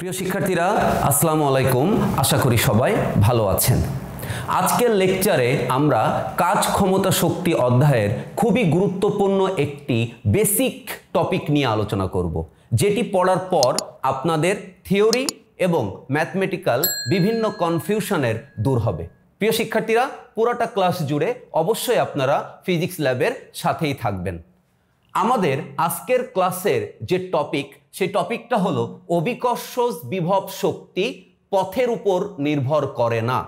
প্রিয় শিক্ষার্থীরা আসসালামু আলাইকুম। আশা করি সবাই ভালো আছেন। আজকের লেকচারে আমরা কাজ ক্ষমতা শক্তি অধ্যায়ের খুবই গুরুত্বপূর্ণ একটি বেসিক টপিক নিয়ে আলোচনা করব, যেটি পড়ার পর আপনাদের থিওরি এবং ম্যাথমেটিক্যাল বিভিন্ন কনফিউশনের দূর হবে। প্রিয় শিক্ষার্থীরা, পুরোটা ক্লাস জুড়ে অবশ্যই আপনারা ফিজিক্স ল্যাবের সাথেই থাকবেন। আমাদের আজকের ক্লাসের যে টপিক, সেই টপিকটা হলো অভিকর্ষজ বিভব শক্তি পথের উপর নির্ভর করে না।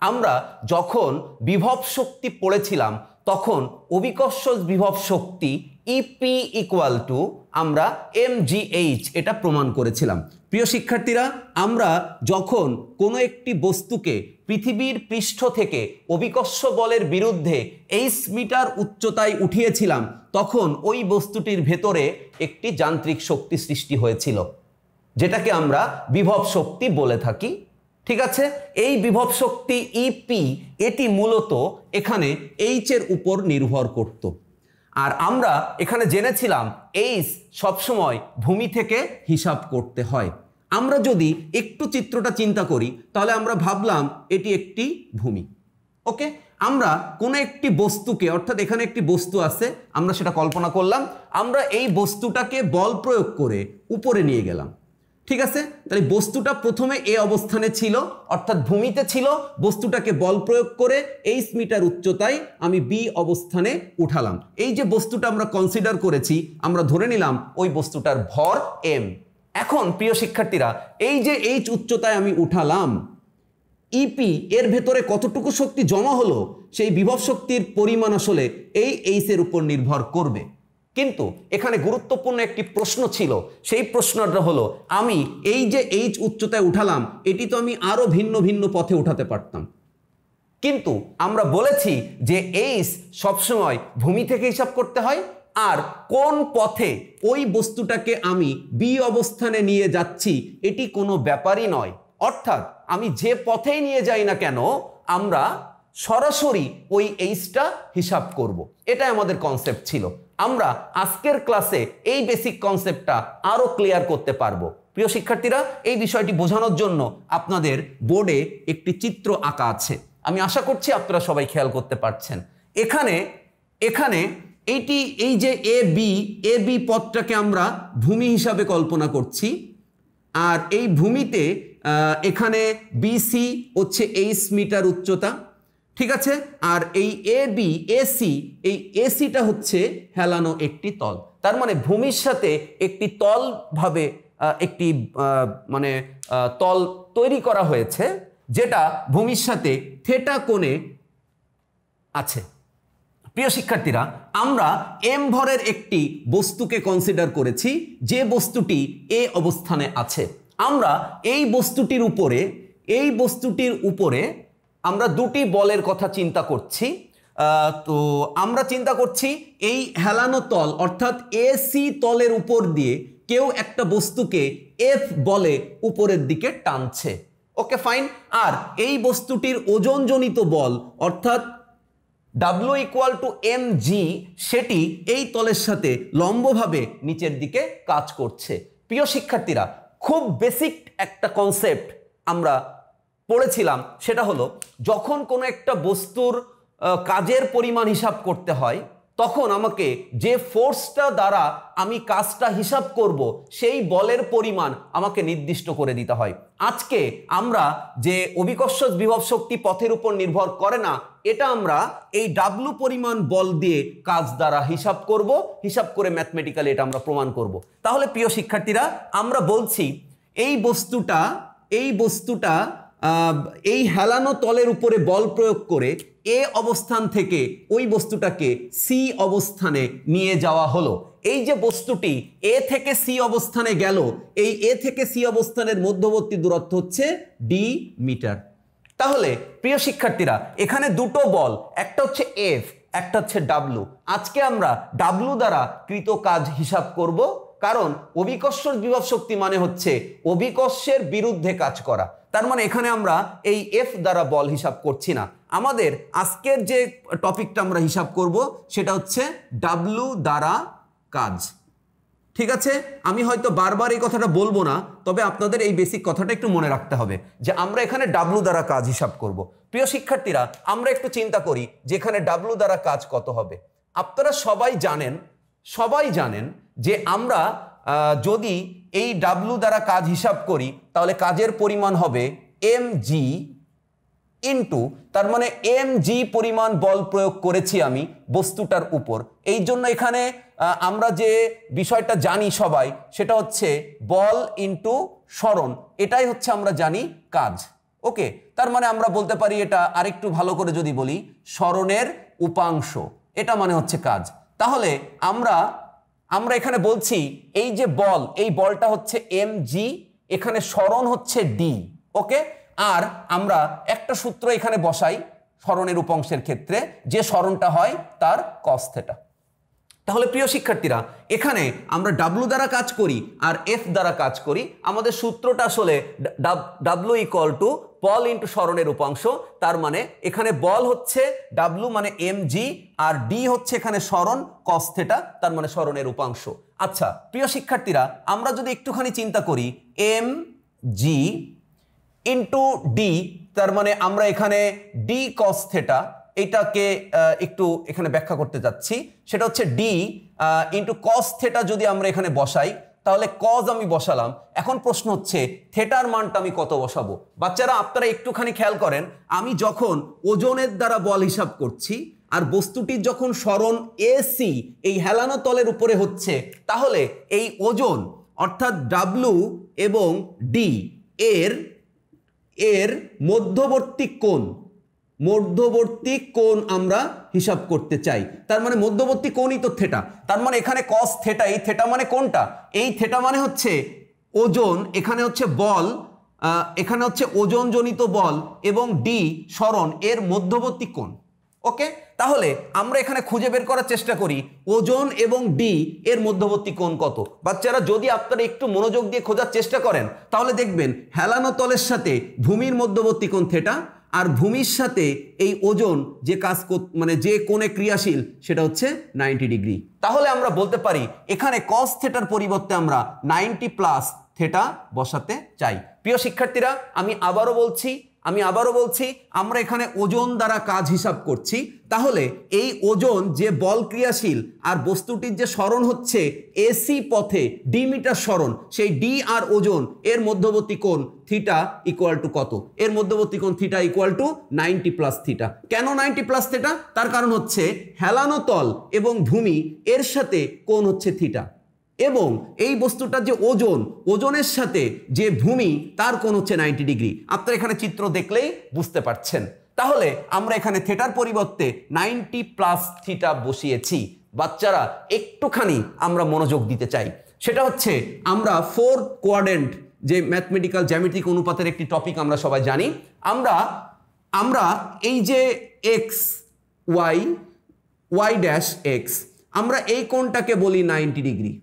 আমরা যখন বিভব শক্তি পড়েছিলাম তখন অভিকর্ষজ বিভব শক্তি ইপি ইকুয়াল টু আমরা mgh এটা প্রমাণ করেছিলাম। প্রিয় শিক্ষার্থীরা, আমরা যখন কোনো একটি বস্তুকে পৃথিবীর পৃষ্ঠ থেকে অভিকর্ষ বলের বিরুদ্ধে h মিটার উচ্চতায় উঠিয়েছিলাম তখন ওই বস্তুটির ভেতরে একটি যান্ত্রিক শক্তি সৃষ্টি হয়েছিল, যেটাকে আমরা বিভব শক্তি বলে থাকি। ঠিক আছে, এই বিভব শক্তি ইপি এটি মূলত এখানে এইচ এর উপর নির্ভর করত। আর আমরা এখানে জেনেছিলাম এইচ সবসময় ভূমি থেকে হিসাব করতে হয়। আমরা যদি একটু চিত্রটা চিন্তা করি তাহলে আমরা ভাবলাম এটি একটি ভূমি। ওকে, আমরা কোনো একটি বস্তুকে, অর্থাৎ এখানে একটি বস্তু আছে, আমরা সেটা কল্পনা করলাম, আমরা এই বস্তুটাকে বল প্রয়োগ করে উপরে নিয়ে গেলাম। ঠিক আছে, তাহলে বস্তুটা প্রথমে এ অবস্থানে ছিল, অর্থাৎ ভূমিতে ছিল, বস্তুটাকে বল প্রয়োগ করে h মিটার উচ্চতায় আমি বি অবস্থানে উঠালাম। এই যে বস্তুটা আমরা কনসিডার করেছি, আমরা ধরে নিলাম ওই বস্তুটার ভর m। এখন প্রিয় শিক্ষার্থীরা, এই যে h উচ্চতায় আমি উঠালাম, ইপি এর ভেতরে কতটুকু শক্তি জমা হলো সেই বিভব শক্তির পরিমাণ আসলে এই h এর উপর নির্ভর করবে। কিন্তু এখানে গুরুত্বপূর্ণ একটি প্রশ্ন ছিল, সেই প্রশ্নটা হলো, আমি এই যে h উচ্চতায় উঠালাম এটি তো আমি আরো ভিন্ন ভিন্ন পথে উঠাতে পারতাম, কিন্তু আমরা বলেছি যে h সবসময় ভূমি থেকে হিসাব করতে হয়, আর কোন পথে ওই বস্তুটাকে আমি বি অবস্থানে নিয়ে যাচ্ছি এটি কোনো ব্যাপারই নয়। অর্থাৎ আমি যে পথেই নিয়ে যাই না কেন আমরা সরাসরি ওই এইচটা হিসাব করব। এটাই আমাদের কনসেপ্ট ছিল। আমরা আজকের ক্লাসে এই বেসিক কনসেপ্টটা আরো ক্লিয়ার করতে পারবো। প্রিয় শিক্ষার্থীরা, এই বিষয়টি বোঝানোর জন্য আপনাদের বোর্ডে একটি চিত্র আঁকা আছে, আমি আশা করছি আপনারা সবাই খেয়াল করতে পারছেন। এখানে এইটি, এই যে এ বি পথটাকে আমরা ভূমি হিসাবে কল্পনা করছি, আর এই ভূমিতে এখানে বিসি হচ্ছে h মিটার উচ্চতা। ঠিক আছে, আর এই এই এসিটা হচ্ছে হেলানো একটি তল। তার মানে ভূমির সাথে একটি তল ভাবে একটি তল তৈরি করা হয়েছে, যেটা ভূমির সাথে থিটা কোণে আছে। প্রিয় শিক্ষার্থীরা, আমরা এম ভরের একটি বস্তুকে কনসিডার করেছি, যে বস্তুটি এ অবস্থানে আছে। আমরা এই বস্তুটির উপরে আমরা দুটি বলের কথা চিন্তা করছি। তো আমরা চিন্তা করছি এই হেলানো তল অর্থাৎ এসি তলের উপর দিয়ে কেউ একটা বস্তুকে এফ বলে উপরের দিকে টানছে। Okay fine. আর এই বস্তুটির ওজনজনিত বল অর্থাৎ W ইকুয়াল টু mg সেটি এই তলের সাথে লম্বভাবে নিচের দিকে কাজ করছে। প্রিয় শিক্ষার্থীরা, খুব বেসিক একটা কনসেপ্ট আমরা পড়েছিলাম, সেটা হলো যখন কোনো একটা বস্তুর কাজের পরিমাণ হিসাব করতে হয় তখন আমাকে যে ফোর্সটা দ্বারা আমি কাজটা হিসাব করব সেই বলের পরিমাণ আমাকে নির্দিষ্ট করে দিতে হয়। আজকে আমরা যে অভিকর্ষজ বিভব শক্তি পথের উপর নির্ভর করে না, এটা আমরা এই ডাব্লু পরিমাণ বল দিয়ে কাজ দ্বারা হিসাব করব, হিসাব করে ম্যাথমেটিক্যালি এটা আমরা প্রমাণ করব। তাহলে প্রিয় শিক্ষার্থীরা, আমরা বলছি এই বস্তুটা এই হেলানো তলের উপরে বল প্রয়োগ করে এ অবস্থান থেকে ওই বস্তুটাকে সি অবস্থানে নিয়ে যাওয়া হলো। এই যে বস্তুটি এ থেকে সি অবস্থানে গেল, এই এ থেকে সি অবস্থানের মধ্যবর্তী দূরত্ব হচ্ছে ডি মিটার। তাহলে প্রিয় শিক্ষার্থীরা, এখানে দুটো বল, একটা হচ্ছে এফ, একটা হচ্ছে ডাব্লু। আজকে আমরা ডাব্লু দ্বারা কৃত কাজ হিসাব করব, কারণ অভিকর্ষজ বিভব শক্তি মানে হচ্ছে অভিকর্ষের বিরুদ্ধে কাজ করা। তার মানে এখানে আমরা এই এফ দ্বারা বল হিসাব করছি না। আমাদের আজকের যে টপিকটা আমরা হিসাব করব সেটা হচ্ছে ডাব্লু দ্বারা কাজ। ঠিক আছে, আমি হয়তো বারবার এই কথাটা বলবো না, তবে আপনাদের এই বেসিক কথাটা একটু মনে রাখতে হবে যে আমরা এখানে ডাব্লু দ্বারা কাজ হিসাব করব। প্রিয় শিক্ষার্থীরা, আমরা একটু চিন্তা করি যে এখানে ডাব্লু দ্বারা কাজ কত হবে। আপনারা সবাই জানেন যে আমরা যদি এই ডাব্লু দ্বারা কাজ হিসাব করি তাহলে কাজের পরিমাণ হবে mg ইন্টু, তার মানে mg পরিমাণ বল প্রয়োগ করেছি আমি বস্তুটার উপর। এই জন্য এখানে আমরা যে বিষয়টা জানি সবাই, সেটা হচ্ছে বল ইন্টু সরণ, এটাই হচ্ছে আমরা জানি কাজ। ওকে, তার মানে আমরা বলতে পারি এটা আরেকটু ভালো করে যদি বলি সরণের উপাংশ, এটা মানে হচ্ছে কাজ। তাহলে আমরা এখানে বলছি এই যে বল, এই বলটা হচ্ছে mg, এখানে সরণ হচ্ছে d। ওকে, আর আমরা একটা সূত্র এখানে বসাই সরণের উপাংশের ক্ষেত্রে, যে সরণটা হয় তার cos থিটা। তাহলে প্রিয় শিক্ষার্থীরা, এখানে আমরা ডাব্লু দ্বারা কাজ করি আর এফ দ্বারা কাজ করি। আমাদের সূত্রটা আসলে ডাব্লু ইকুয়াল টু বল ইন্টু সরণের উপাংশ। তার মানে এখানে বল হচ্ছে ডাব্লু মানে mg, আর ডি হচ্ছে এখানে সরণ cos থিটা, তার মানে সরণের উপাংশ। আচ্ছা প্রিয় শিক্ষার্থীরা, আমরা যদি একটুখানি চিন্তা করি mg ইন্টু ডি, তার মানে আমরা এখানে ডি cos থিটা, এইটাকে একটু এখানে ব্যাখ্যা করতে যাচ্ছি। সেটা হচ্ছে ডি ইন্টু cos থিটা যদি আমরা এখানে বসাই, তাহলে cos আমি বসালাম। এখন প্রশ্ন হচ্ছে থিটার মানটা আমি কত বসাবো। বাচ্চারা আপনারা একটুখানি খেয়াল করেন, আমি যখন ওজনের দ্বারা বল হিসাব করছি আর বস্তুটির যখন সরণ এসি এই হেলানো তলের উপরে হচ্ছে, তাহলে এই ওজন অর্থাৎ ডাব্লু এবং ডি এর মধ্যবর্তী আমরা হিসাব করতে চাই। তার মানে মধ্যবর্তী কোণই তো থিটা। তার মানে এখানে cos থিটা, এই থিটা মানে কোনটা? এই থিটা মানে হচ্ছে ওজন, এখানে হচ্ছে বল, এখানে হচ্ছে ওজনজনিত বল এবং ডি সরণ, এর মধ্যবর্তী কোণ। ওকে, তাহলে আমরা এখানে খুঁজে বের করার চেষ্টা করি ওজন এবং ডি এর মধ্যবর্তী কোণ কত। বাচ্চারা যদি আপনারা একটু মনোযোগ দিয়ে খোঁজার চেষ্টা করেন, তাহলে দেখবেন হেলানো তলের সাথে ভূমির মধ্যবর্তী কোণ থিটা, আর ভূমির সাথে এই ওজন যে কাজ মানে যে কোণে ক্রিয়াশীল সেটা হচ্ছে 90 ডিগ্রি। তাহলে আমরা বলতে পারি এখানে cos থিটার পরিবর্তে আমরা 90 প্লাস থিটা বসাতে চাই। প্রিয় শিক্ষার্থীরা, আমি আবারও বলছি আমরা এখানে ওজন দ্বারা কাজ হিসাব করছি। তাহলে এই ওজন যে বল ক্রিয়াশীল আর বস্তুটির যে সরণ হচ্ছে এসি পথে ডি মিটার সরণ, সেই ডি আর ওজন এর মধ্যবর্তী কোণ থিটা ইকুয়াল টু কত? এর মধ্যবর্তী কোণ theta equal to 90 plus theta. কেন 90 প্লাস থিটা? তার কারণ হচ্ছে হেলানো তল এবং ভূমি এর সাথে কোণ হচ্ছে থিটা, এবং এই বস্তুটার যে ওজনের সাথে যে ভূমি তার কোণ হচ্ছে 90 ডিগ্রি। আপনারা এখানে চিত্র দেখলেই বুঝতে পারছেন। তাহলে আমরা এখানে থিটার পরিবর্তে 90 প্লাস থিটা বসিয়েছি। বাচ্চারা একটুখানি আমরা মনোযোগ দিতে চাই, সেটা হচ্ছে আমরা 4 কোয়াড্রেন্ট যে ম্যাথমেটিক্যাল জ্যামিতিক অনুপাতের একটি টপিক আমরা সবাই জানি। আমরা এই যে এক্স ওয়াই ড্যাশ এক্স, আমরা এই কোণটাকে বলি 90 ডিগ্রি।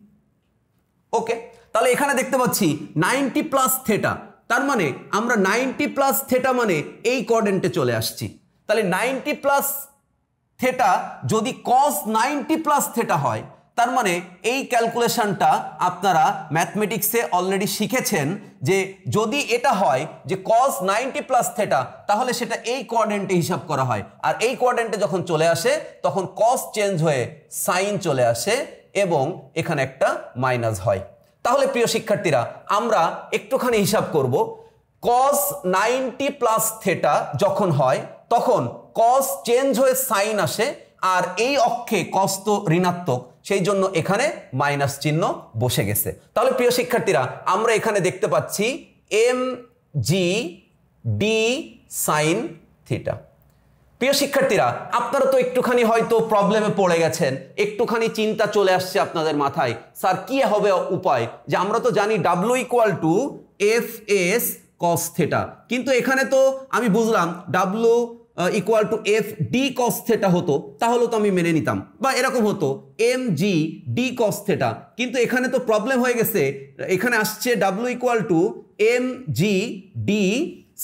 ওকে, তাহলে এখানে দেখতে পাচ্ছি 90 প্লাস থিটা, তার মানে আমরা 90 প্লাস থিটা মানে এই কোয়াড্রেন্টে চলে আসছি। তাহলে 90 প্লাস থিটা যদি cos 90 প্লাস থিটা হয়, তার মানে এই ক্যালকুলেশনটা আপনারা ম্যাথমেটিক্সে অলরেডি শিখেছেন যে যদি এটা হয় যে cos 90 প্লাস থিটা, তাহলে সেটা এই কোয়াড্রেন্টে হিসাব করা হয়, আর এই কোয়াড্রেন্টে যখন চলে আসে তখন cos চেঞ্জ হয়ে সাইন চলে আসে এবং এখানে একটা মাইনাস হয়। তাহলে প্রিয় শিক্ষার্থীরা, আমরা একটুখানি হিসাব করব। cos 90 প্লাস থিটা যখন হয় তখন cos চেঞ্জ হয়ে সাইন আসে, আর এই অক্ষে cos তো ঋণাত্মক, সেই জন্য এখানে মাইনাস চিহ্ন বসে গেছে। তাহলে প্রিয় শিক্ষার্থীরা, আমরা এখানে দেখতে পাচ্ছি mg d সাইন থিটা। প্রিয় শিক্ষার্থীরা, আপনারা তো একটুখানি হয়তো প্রবলেমে পড়ে গেছেন, একটুখানি চিন্তা চলে আসছে আপনাদের মাথায়, স্যার কি হবে উপায়? যে আমরা তো জানি W equal to F S cos theta, কিন্তু এখানে তো আমি বুঝলাম W equal to F D cos theta হতো, তাহলে তো আমি মেনে নিতাম, বা এরকম হতো M G D cos theta. কিন্তু এখানে তো প্রবলেম হয়ে গেছে, এখানে আসছে W equal to M G D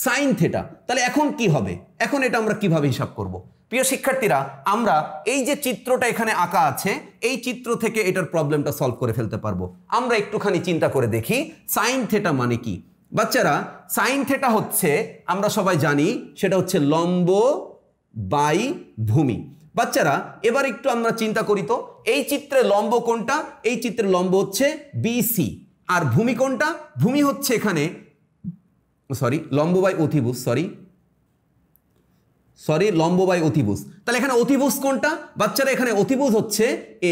sine theta. তাহলে এখন কি হবে? এখন এটা আমরা কিভাবে হিসাব করব? প্রিয় শিক্ষার্থীরা, আমরা এই যে চিত্রটা এখানে আঁকা আছে, এই চিত্র থেকে এটার প্রবলেমটা সলভ করে ফেলতে পারবো। আমরা একটুখানি চিন্তা করে দেখি সাইন থিটা মানে কি। বাচ্চারা, সাইন থিটা হচ্ছে, আমরা সবাই জানি, সেটা হচ্ছে লম্ব বাই ভূমি। বাচ্চারা, এবার একটু আমরা চিন্তা করি তো, এই চিত্রে লম্ব কোনটা? এই চিত্রে লম্ব হচ্ছে বিসি, আর ভূমি কোনটা? ভূমি হচ্ছে এখানে, লম্ব বাই অতিভুজ, লম্ব বাই অতিভুজ। তাহলে এখানে অতিভুজ কোনটা? বাচ্চারা, এখানে অতিভুজ হচ্ছে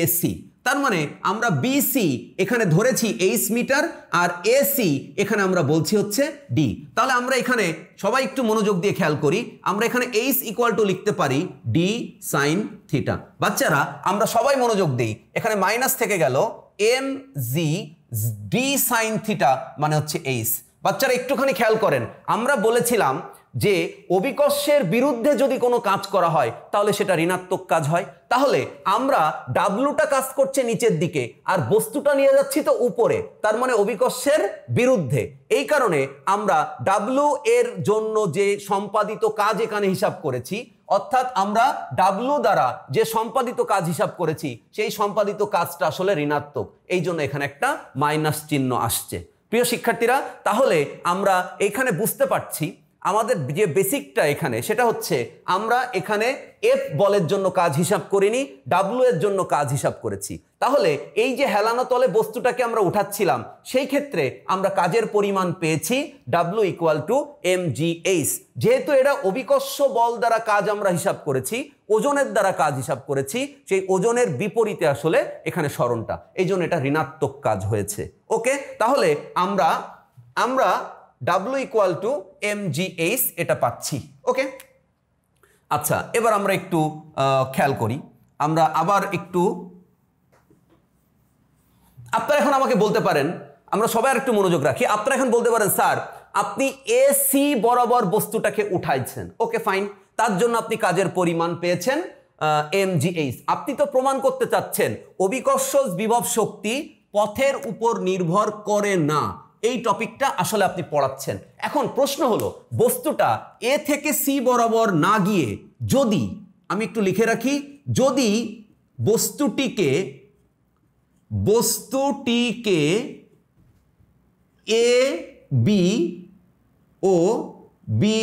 এসি। তার মানে আমরা বিসি এখানে ধরেছি 8 মিটার, আর এসি এখানে আমরা বলছি হচ্ছে ডি। তাহলে আমরা এখানে সবাই একটু মনোযোগ দিয়ে খেয়াল করি, আমরা এখানে এইচ ইকুয়াল টু লিখতে পারি ডি সাইন থিটা। বাচ্চারা, আমরা সবাই মনোযোগ দিই, এখানে মাইনাস থেকে গেল M G D sine theta মানে হচ্ছে এইচ। বাচ্চারা একটুখানি খেয়াল করেন, আমরা বলেছিলাম যে অভিকর্ষের বিরুদ্ধে যদি কোনো কাজ করা হয় তাহলে সেটা ঋণাত্মক কাজ হয়। তাহলে আমরা ডাব্লুটা কাজ করছে নিচের দিকে, আর বস্তুটা নিয়ে যাচ্ছি তো উপরে, তার মানে অভিকর্ষের বিরুদ্ধে। এই কারণে আমরা ডাব্লু এর জন্য যে সম্পাদিত কাজ এখানে হিসাব করেছি, অর্থাৎ আমরা ডাব্লু দ্বারা যে সম্পাদিত কাজ হিসাব করেছি, সেই সম্পাদিত কাজটা আসলে ঋণাত্মক, এই জন্য এখানে একটা মাইনাস চিহ্ন আসছে। প্রিয় শিক্ষার্থীরা, তাহলে আমরা এখানে বুঝতে পারছি আমাদের যে বেসিকটা এখানে, সেটা হচ্ছে আমরা এখানে এফ বলের জন্য কাজ হিসাব করিনি, ডাব্লু এর জন্য কাজ হিসাব করেছি। তাহলে এই যে হেলানো তলে বস্তুটাকে আমরা উঠাচ্ছিলাম, সেই ক্ষেত্রে আমরা কাজের পরিমাণ পেয়েছি W equal to M G H. যেহেতু এটা অভিকর্ষ বল দ্বারা কাজ আমরা হিসাব করেছি, ওজনের দ্বারা কাজ হিসাব করেছি, সেই ওজনের বিপরীতে আসলে এখানে সরণটা, এই জন্য এটা ঋণাত্মক কাজ হয়েছে। ওকে, তাহলে আমরা W equal to M G H এটা পাচ্ছি। ওকে, আচ্ছা, এবার আমরা একটু খেয়াল করি, আমরা আবার একটু, আপনারা এখন আমাকে বলতে পারেন, আমরা সবাই আর একটু মনোযোগ রাখি, আপনারা এখন বলতে পারেন স্যার আপনি এসি বরাবর বস্তুটাকে উঠাইছেন, ওকে ফাইন, তার জন্য আপনি কাজের পরিমাণ পেয়েছেন এম জি এইচ। আপনি তো প্রমাণ করতে চাচ্ছেন অভিকর্ষ বিভব শক্তি পথের উপর নির্ভর করে না, এই টপিকটা আসলে আপনি পড়াচ্ছেন। এখন প্রশ্ন হলো, বস্তুটা এ থেকে সি বরাবর না গিয়ে যদি, আমি একটু লিখে রাখি, যদি বস্তুটিকে A B O B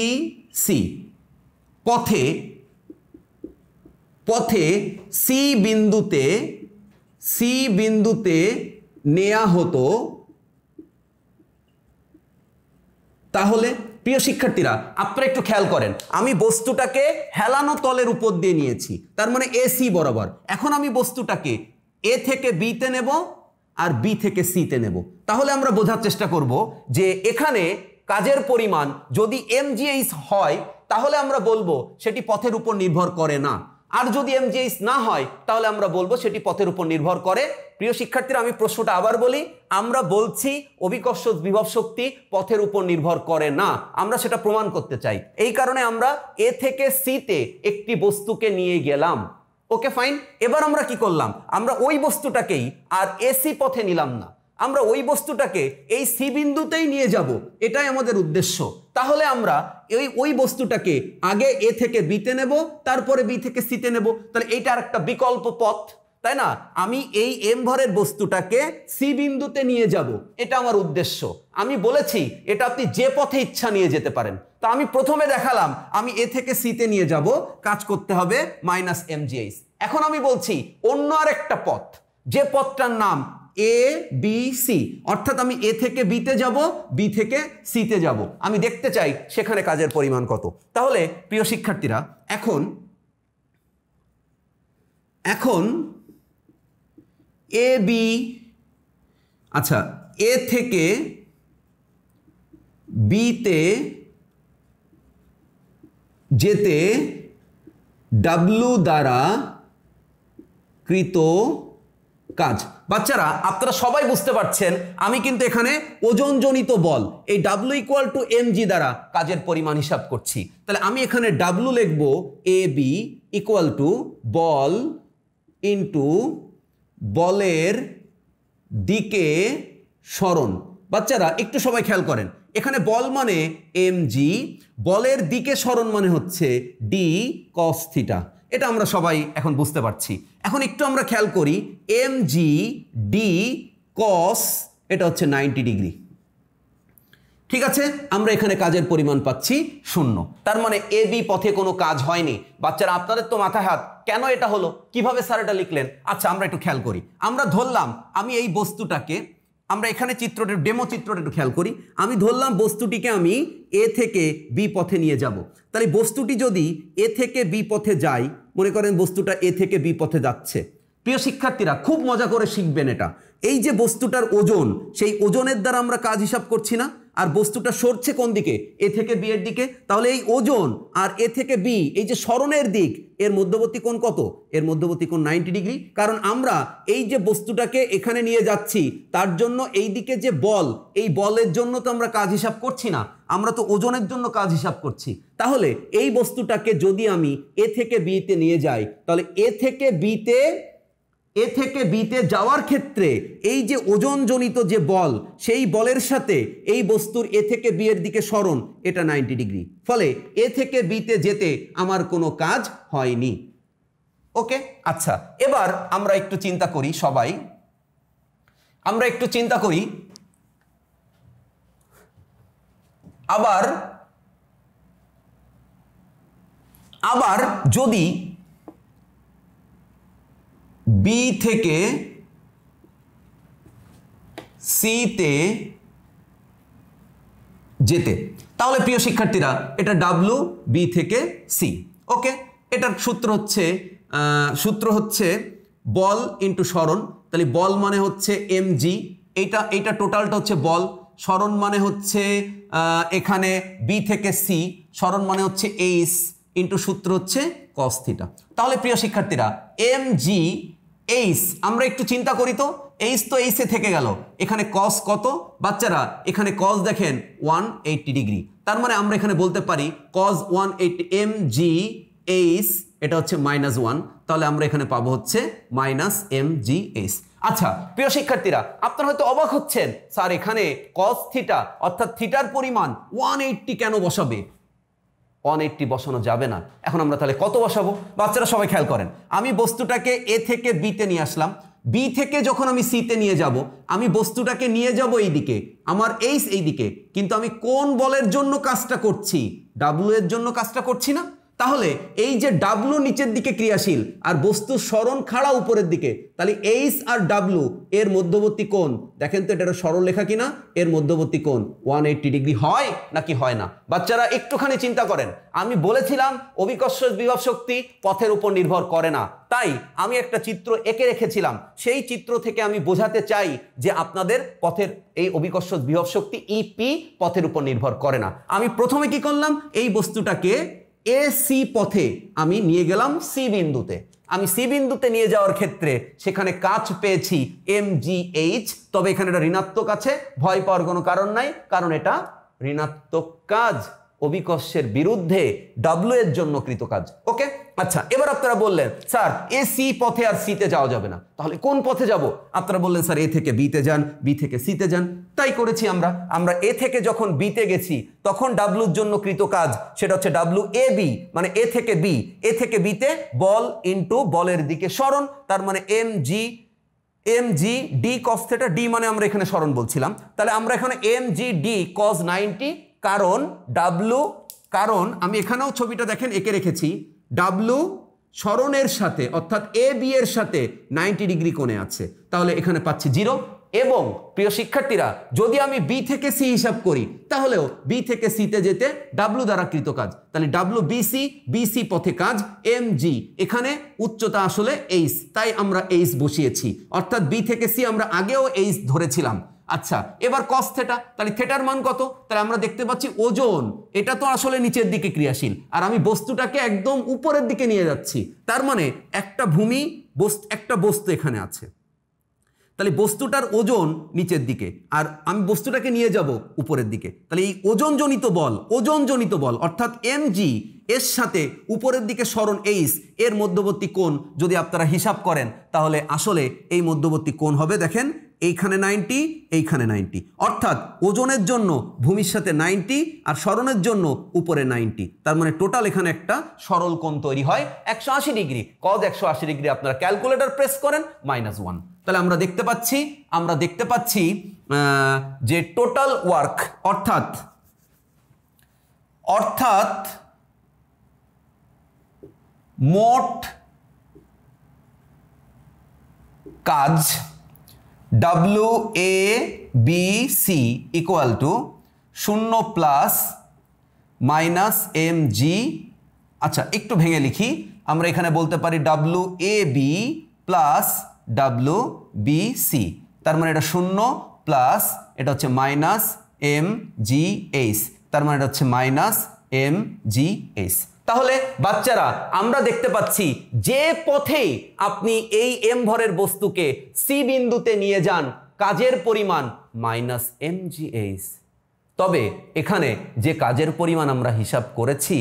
C পথে সি বিন্দুতে নেয়া হতো, তাহলে প্রিয় শিক্ষার্থীরা আপনারা একটু খেয়াল করেন, আমি বস্তুটাকে হেলানো তলের উপর দিয়ে নিয়েছি, তার মানে এসি বরাবর। এখন আমি বস্তুটাকে এ থেকে বিতে নেব আর বি থেকে সিতে নেব, তাহলে আমরা বোঝার চেষ্টা করব যে এখানে কাজের পরিমাণ যদি এমজিএইচ হয় তাহলে আমরা বলবো সেটি পথের উপর নির্ভর করে না, আর যদি এমজিএইচ না হয় তাহলে আমরা বলবো সেটি পথের উপর নির্ভর করে। প্রিয় শিক্ষার্থীরা, আমি প্রশ্নটা আবার বলি, আমরা বলছি অভিকর্ষ বিভব শক্তি পথের উপর নির্ভর করে না, আমরা সেটা প্রমাণ করতে চাই, এই কারণে আমরা এ থেকে সিতে একটি বস্তুকে নিয়ে গেলাম। ওকে ফাইন, এবার আমরা কি করলাম, আমরা ওই বস্তুটাকেই আর এসি পথে নিলাম না, আমরা ওই বস্তুটাকে এই সি বিন্দুতেই নিয়ে যাব, এটাই আমাদের উদ্দেশ্য। তাহলে আমরা ওই বস্তুটাকে আগে এ থেকে বিতে নেব, তারপরে বি থেকে সিতে নেব, তাহলে এইটা আর একটা বিকল্প পথ, তাই না? আমি এই এম ভরের বস্তুটাকে সি বিন্দুতে নিয়ে যাব, এটা আমার উদ্দেশ্য। আমি বলেছি এটা আপনি যে পথে ইচ্ছা নিয়ে যেতে পারেন। তা আমি প্রথমে দেখালাম আমি এ থেকে সিতে নিয়ে যাব, কাজ করতে হবে মাইনাস এমজিএইচ। এখন আমি বলছি অন্য আর একটা পথ, যে পথটার নাম এ বি সি, অর্থাৎ আমি এ থেকে বিতে যাব, বি থেকে সিতে যাব, আমি দেখতে চাই সেখানে কাজের পরিমাণ কত। তাহলে প্রিয় শিক্ষার্থীরা, এখন এ বি, আচ্ছা, এ থেকে বিতে যেতে ডাব্লু দ্বারা কৃত কাজ। বাচ্চারা আপনারা সবাই বুঝতে পারছেন আমি কিন্তু এখানে ওজনজনিত বল এই W equal to M G দ্বারা কাজের পরিমাণ হিসাব করছি। তাহলে আমি এখানে ডাব্লু লিখবো এ বি ইকুয়াল টু বল ইন্টু বলের দিকে সরণ। বাচ্চারা একটু সবাই খেয়াল করেন, এখানে বল মানে mg, বলের দিকে সরণ মানে হচ্ছে d cos থিটা। এটা আমরা সবাই এখন বুঝতে পারছি। এখন একটু আমরা খেয়াল করি mg d cos এটা হচ্ছে 90 ডিগ্রি। ঠিক আছে, আমরা এখানে কাজের পরিমাণ পাচ্ছি 0। তার মানে এ বি পথে কোনো কাজ হয়নি। বাচ্চারা আপনাদের তো মাথায় হাত, কেন এটা হলো, কিভাবে স্যার এটা লিখলেন? আচ্ছা আমরা একটু খেয়াল করি। আমরা ধরলাম আমি এই বস্তুটাকে, আমরা এখানে চিত্রটা ডেমো চিত্রটা একটু খেয়াল করি। আমি ধরলাম বস্তুটিকে আমি এ থেকে বি পথে নিয়ে যাব। তাহলে বস্তুটি যদি এ থেকে বি পথে যায়, মনে করেন বস্তুটা এ থেকে বি পথে যাচ্ছে। প্রিয় শিক্ষার্থীরা খুব মজা করে শিখবেন এটা। এই যে বস্তুটার ওজন, সেই ওজনের দ্বারা আমরা কাজ হিসাব করছি না, আর বস্তুটা সরছে কোন দিকে, এ থেকে বি এর দিকে। তাহলে এই ওজন আর এ থেকে বি, এই যে সরণের দিক, এর মধ্যবর্তী কোণ কত? এর মধ্যবর্তী কোণ 90 ডিগ্রি। কারণ আমরা এই যে বস্তুটাকে এখানে নিয়ে যাচ্ছি, তার জন্য এই দিকে যে বল, এই বলের জন্য তো আমরা কাজ হিসাব করছি না, আমরা তো ওজনের জন্য কাজ হিসাব করছি। তাহলে এই বস্তুটাকে যদি আমি এ থেকে বিতে নিয়ে যাই, তাহলে এ থেকে বিতে যাওয়ার ক্ষেত্রে এই যে ওজনজনিত যে বল, সেই বলের সাথে এই বস্তুর এ থেকে বি এর দিকে সরণ, এটা 90 ডিগ্রি। ফলে এ থেকে বিতে যেতে আমার কোনো কাজ হয়নি। ওকে, আচ্ছা এবার আমরা একটু চিন্তা করি সবাই, আমরা একটু চিন্তা করি আবার যদি বি থেকে সিতে যেতে, তাহলে প্রিয় শিক্ষার্থীরা এটা ডাব্লু বি থেকে সি। ওকে, এটার সূত্র হচ্ছে বল ইন্টু সরণ। তাহলে বল মানে হচ্ছে mg, এইটা টোটালটা হচ্ছে বল। সরণ মানে হচ্ছে এখানে বি থেকে সি, সরণ মানে হচ্ছে এইচ ইন্টু সূত্র হচ্ছে cos থিটা। তাহলে প্রিয় শিক্ষার্থীরা mg এইচ, আমরা একটু চিন্তা করি তো, এইচ তো এইচে থেকে গেল, এখানে cos কত বাচ্চারা? এখানে cos দেখেন 180 ডিগ্রি। তার মানে আমরা এখানে বলতে পারি cos 180 mg এইচ, এটা হচ্ছে -1। তাহলে আমরা এখানে পাবো হচ্ছে -mgh। আচ্ছা প্রিয় শিক্ষার্থীরা, আপনারা হয়তো অবাক হচ্ছেন, স্যার এখানে cos থিটা অর্থাৎ থিটার পরিমাণ 180 কেন বসাবে? 180 বসানো যাবে না। এখন আমরা তাহলে কত বসাবো? বাচ্চারা সবাই খেয়াল করেন, আমি বস্তুটাকে এ থেকে বিতে নিয়ে আসলাম, বি থেকে যখন আমি সিতে নিয়ে যাব, আমি বস্তুটাকে নিয়ে যাব এইদিকে, আমার এইচ এইদিকে, কিন্তু আমি কোন বলের জন্য কাজটা করছি? ডাব্লু এর জন্য কাজটা করছি না? তাহলে এই যে ডাব্লু নিচের দিকে ক্রিয়াশীল আর বস্তুর সরণ খাড়া উপরের দিকে, তাহলে এইচ আর ডাব্লু এর মধ্যবর্তী কোণ, দেখেন তো এটা সরল লেখা কিনা, এর মধ্যবর্তী কোণ 180 ডিগ্রি হয় নাকি হয় না? বাচ্চারা একটুখানি চিন্তা করেন, আমি বলেছিলাম অভিকর্ষ বিভব শক্তি পথের উপর নির্ভর করে না, তাই আমি একটা চিত্র এঁকে রেখেছিলাম। সেই চিত্র থেকে আমি বোঝাতে চাই যে আপনাদের পথের এই অভিকর্ষ বিভব শক্তি ইপি পথের উপর নির্ভর করে না। আমি প্রথমে কি করলাম, এই বস্তুটাকে এ সি পথে আমি নিয়ে গেলাম সি বিন্দুতে। আমি সি বিন্দুতে নিয়ে যাওয়ার ক্ষেত্রে সেখানে কাজ পেয়েছি mgh, তবে এখানে এটা ঋণাত্মক আছে, ভয় পাওয়ার কোনো কারণ নাই, কারণ এটা ঋণাত্মক কাজ, অভিকর্ষের বিরুদ্ধে ডাব্লু এর জন্য কৃত কাজ। ওকে, আচ্ছা এবার আপনারা বললেন স্যার এ সি পথে আর সিতে যাওয়া যাবে না, তাহলে কোন পথে যাব? আপনারা বললেন স্যার এ থেকে বিতে যান, বি থেকে সিতে যান। তাই করেছি আমরা এ থেকে যখন বিতে গেছি, তখন ডাব্লুর জন্য কৃত কাজ সেটা হচ্ছে ডাব্লু এ বি, মানে এ থেকে বিতে বল ইন্টু বলের দিকে সরণ, তার মানে mg d cos theta, d মানে আমরা এখানে সরণ বলছিলাম, তাহলে আমরা এখানে mg d cos 90, কারণ আমি এখানেও ছবিটা দেখেন এঁকে রেখেছি, ডাব্লু সরণের সাথে অর্থাৎ এ বি এর সাথে 90 ডিগ্রি কোণে আছে, তাহলে এখানে পাচ্ছি 0। এবং প্রিয় শিক্ষার্থীরা, যদি আমি বি থেকে সি হিসাব করি, তাহলেও বি থেকে সিতে যেতে ডাব্লু দ্বারা কৃত কাজ, তাহলে ডাব্লু বিসি পথে কাজ mg, এখানে উচ্চতা আসলে এইচ, তাই আমরা এইচ বসিয়েছি, অর্থাৎ বি থেকে সি আমরা আগেও এইচ ধরেছিলাম। আচ্ছা এবার cos থিটা, তাহলে থিটার মান কত? তাহলে আমরা দেখতে পাচ্ছি ওজন, এটা তো আসলে নিচের দিকে ক্রিয়াশীল, আর আমি বস্তুটাকে একদম উপরের দিকে নিয়ে যাচ্ছি, তার মানে একটা একটা বস্তু এখানে আছে, তাহলে বস্তুটার ওজন নিচের দিকে আর আমি বস্তুটাকে নিয়ে যাব উপরের দিকে, তাহলে এই ওজনজনিত বল অর্থাৎ mg এর সাথে উপরের দিকে সরণ এইচ এর মধ্যবর্তী কোণ যদি আপনারা হিসাব করেন, তাহলে আসলে এই মধ্যবর্তী কোণ হবে দেখেন এইখানে 90, এইখানে 90, অর্থাৎ ওজনের জন্য ভূমির সাথে 90 আর সরণের জন্য উপরে 90, তার মানে টোটাল এখানে একটা সরল কোণ তৈরি হয় 180 ডিগ্রি। cos 180 ডিগ্রি আপনারা ক্যালকুলেটর প্রেস করেন -1। তাহলে আমরা দেখতে পাচ্ছি যে টোটাল ওয়ার্ক অর্থাৎ মোট কাজ WABC equal to 0 plus minus mg। আচ্ছা, একটু ভেঙে লিখি, আমরা এখানে বলতে পারি WAB প্লাস WBC, তার মানে এটা 0 প্লাস এটা হচ্ছে মাইনাস mgh, তার মানে এটা হচ্ছে মাইনাস mgh। তাহলে বাচ্চারা আমরা দেখতে পাচ্ছি যে পথে আপনি এই m ভরের বস্তুকে C বিন্দুতে নিয়ে যান কাজের পরিমাণ মাইনাস mgh। তবে এখানে যে কাজের পরিমাণ আমরা হিসাব করেছি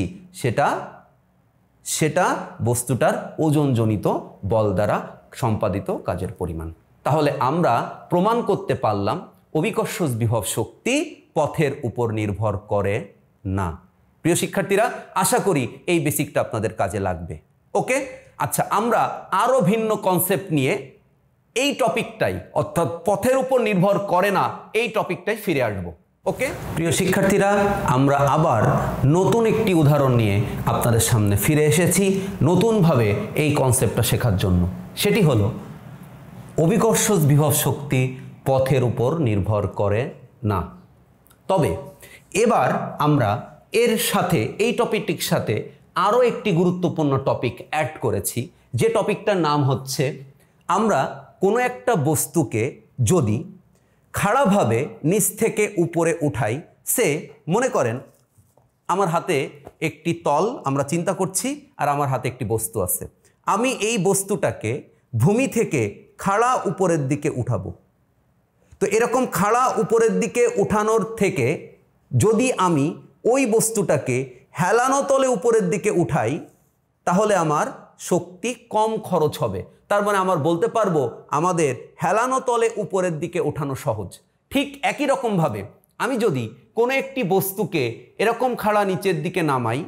সেটা বস্তুটার ওজনজনিত বল দ্বারা সম্পাদিত কাজের পরিমাণ। তাহলে আমরা প্রমাণ করতে পারলাম অভিকর্ষজ বিভব শক্তি পথের উপর নির্ভর করে না। প্রিয় শিক্ষার্থীরা, আশা করি এই বেসিকটা আপনাদের কাজে লাগবে। ওকে, আচ্ছা, আমরা আরো ভিন্ন কনসেপ্ট নিয়ে এই টপিকটাই অর্থাৎ পথের উপর নির্ভর করে না এই টপিকটাই ফিরে আসব। ওকে প্রিয় শিক্ষার্থীরা, আমরা আবার নতুন একটি উদাহরণ নিয়ে আপনাদের সামনে ফিরে এসেছি নতুনভাবে এই কনসেপ্টটা শেখার জন্য। সেটি হলো অভিকর্ষজ বিভব শক্তি পথের উপর নির্ভর করে না। তবে এবার আমরা এর সাথে এই টপিকটির সাথে আরও একটি গুরুত্বপূর্ণ টপিক অ্যাড করেছি, যে টপিকটার নাম হচ্ছে আমরা কোনো একটা বস্তুকে যদি খাড়াভাবে নিচ থেকে উপরে উঠাই, সে মনে করেন আমার হাতে একটি তল আমরা চিন্তা করছি আর আমার হাতে একটি বস্তু আছে, আমি এই বস্তুটাকে ভূমি থেকে খাড়া উপরের দিকে উঠাবো। তো এরকম খাড়া উপরের দিকে উঠানোর থেকে যদি আমি ওই বস্তুটাকে হেলানো তলে উপরের দিকে উঠাই তাহলে আমার শক্তি কম খরচ হবে। তার মানে আমার বলতে পারবো আমাদের হেলানো তলে উপরের দিকে ওঠানো সহজ। ঠিক একই রকমভাবে আমি যদি কোনো একটি বস্তুকে এরকম খাড়া নিচের দিকে নামাই,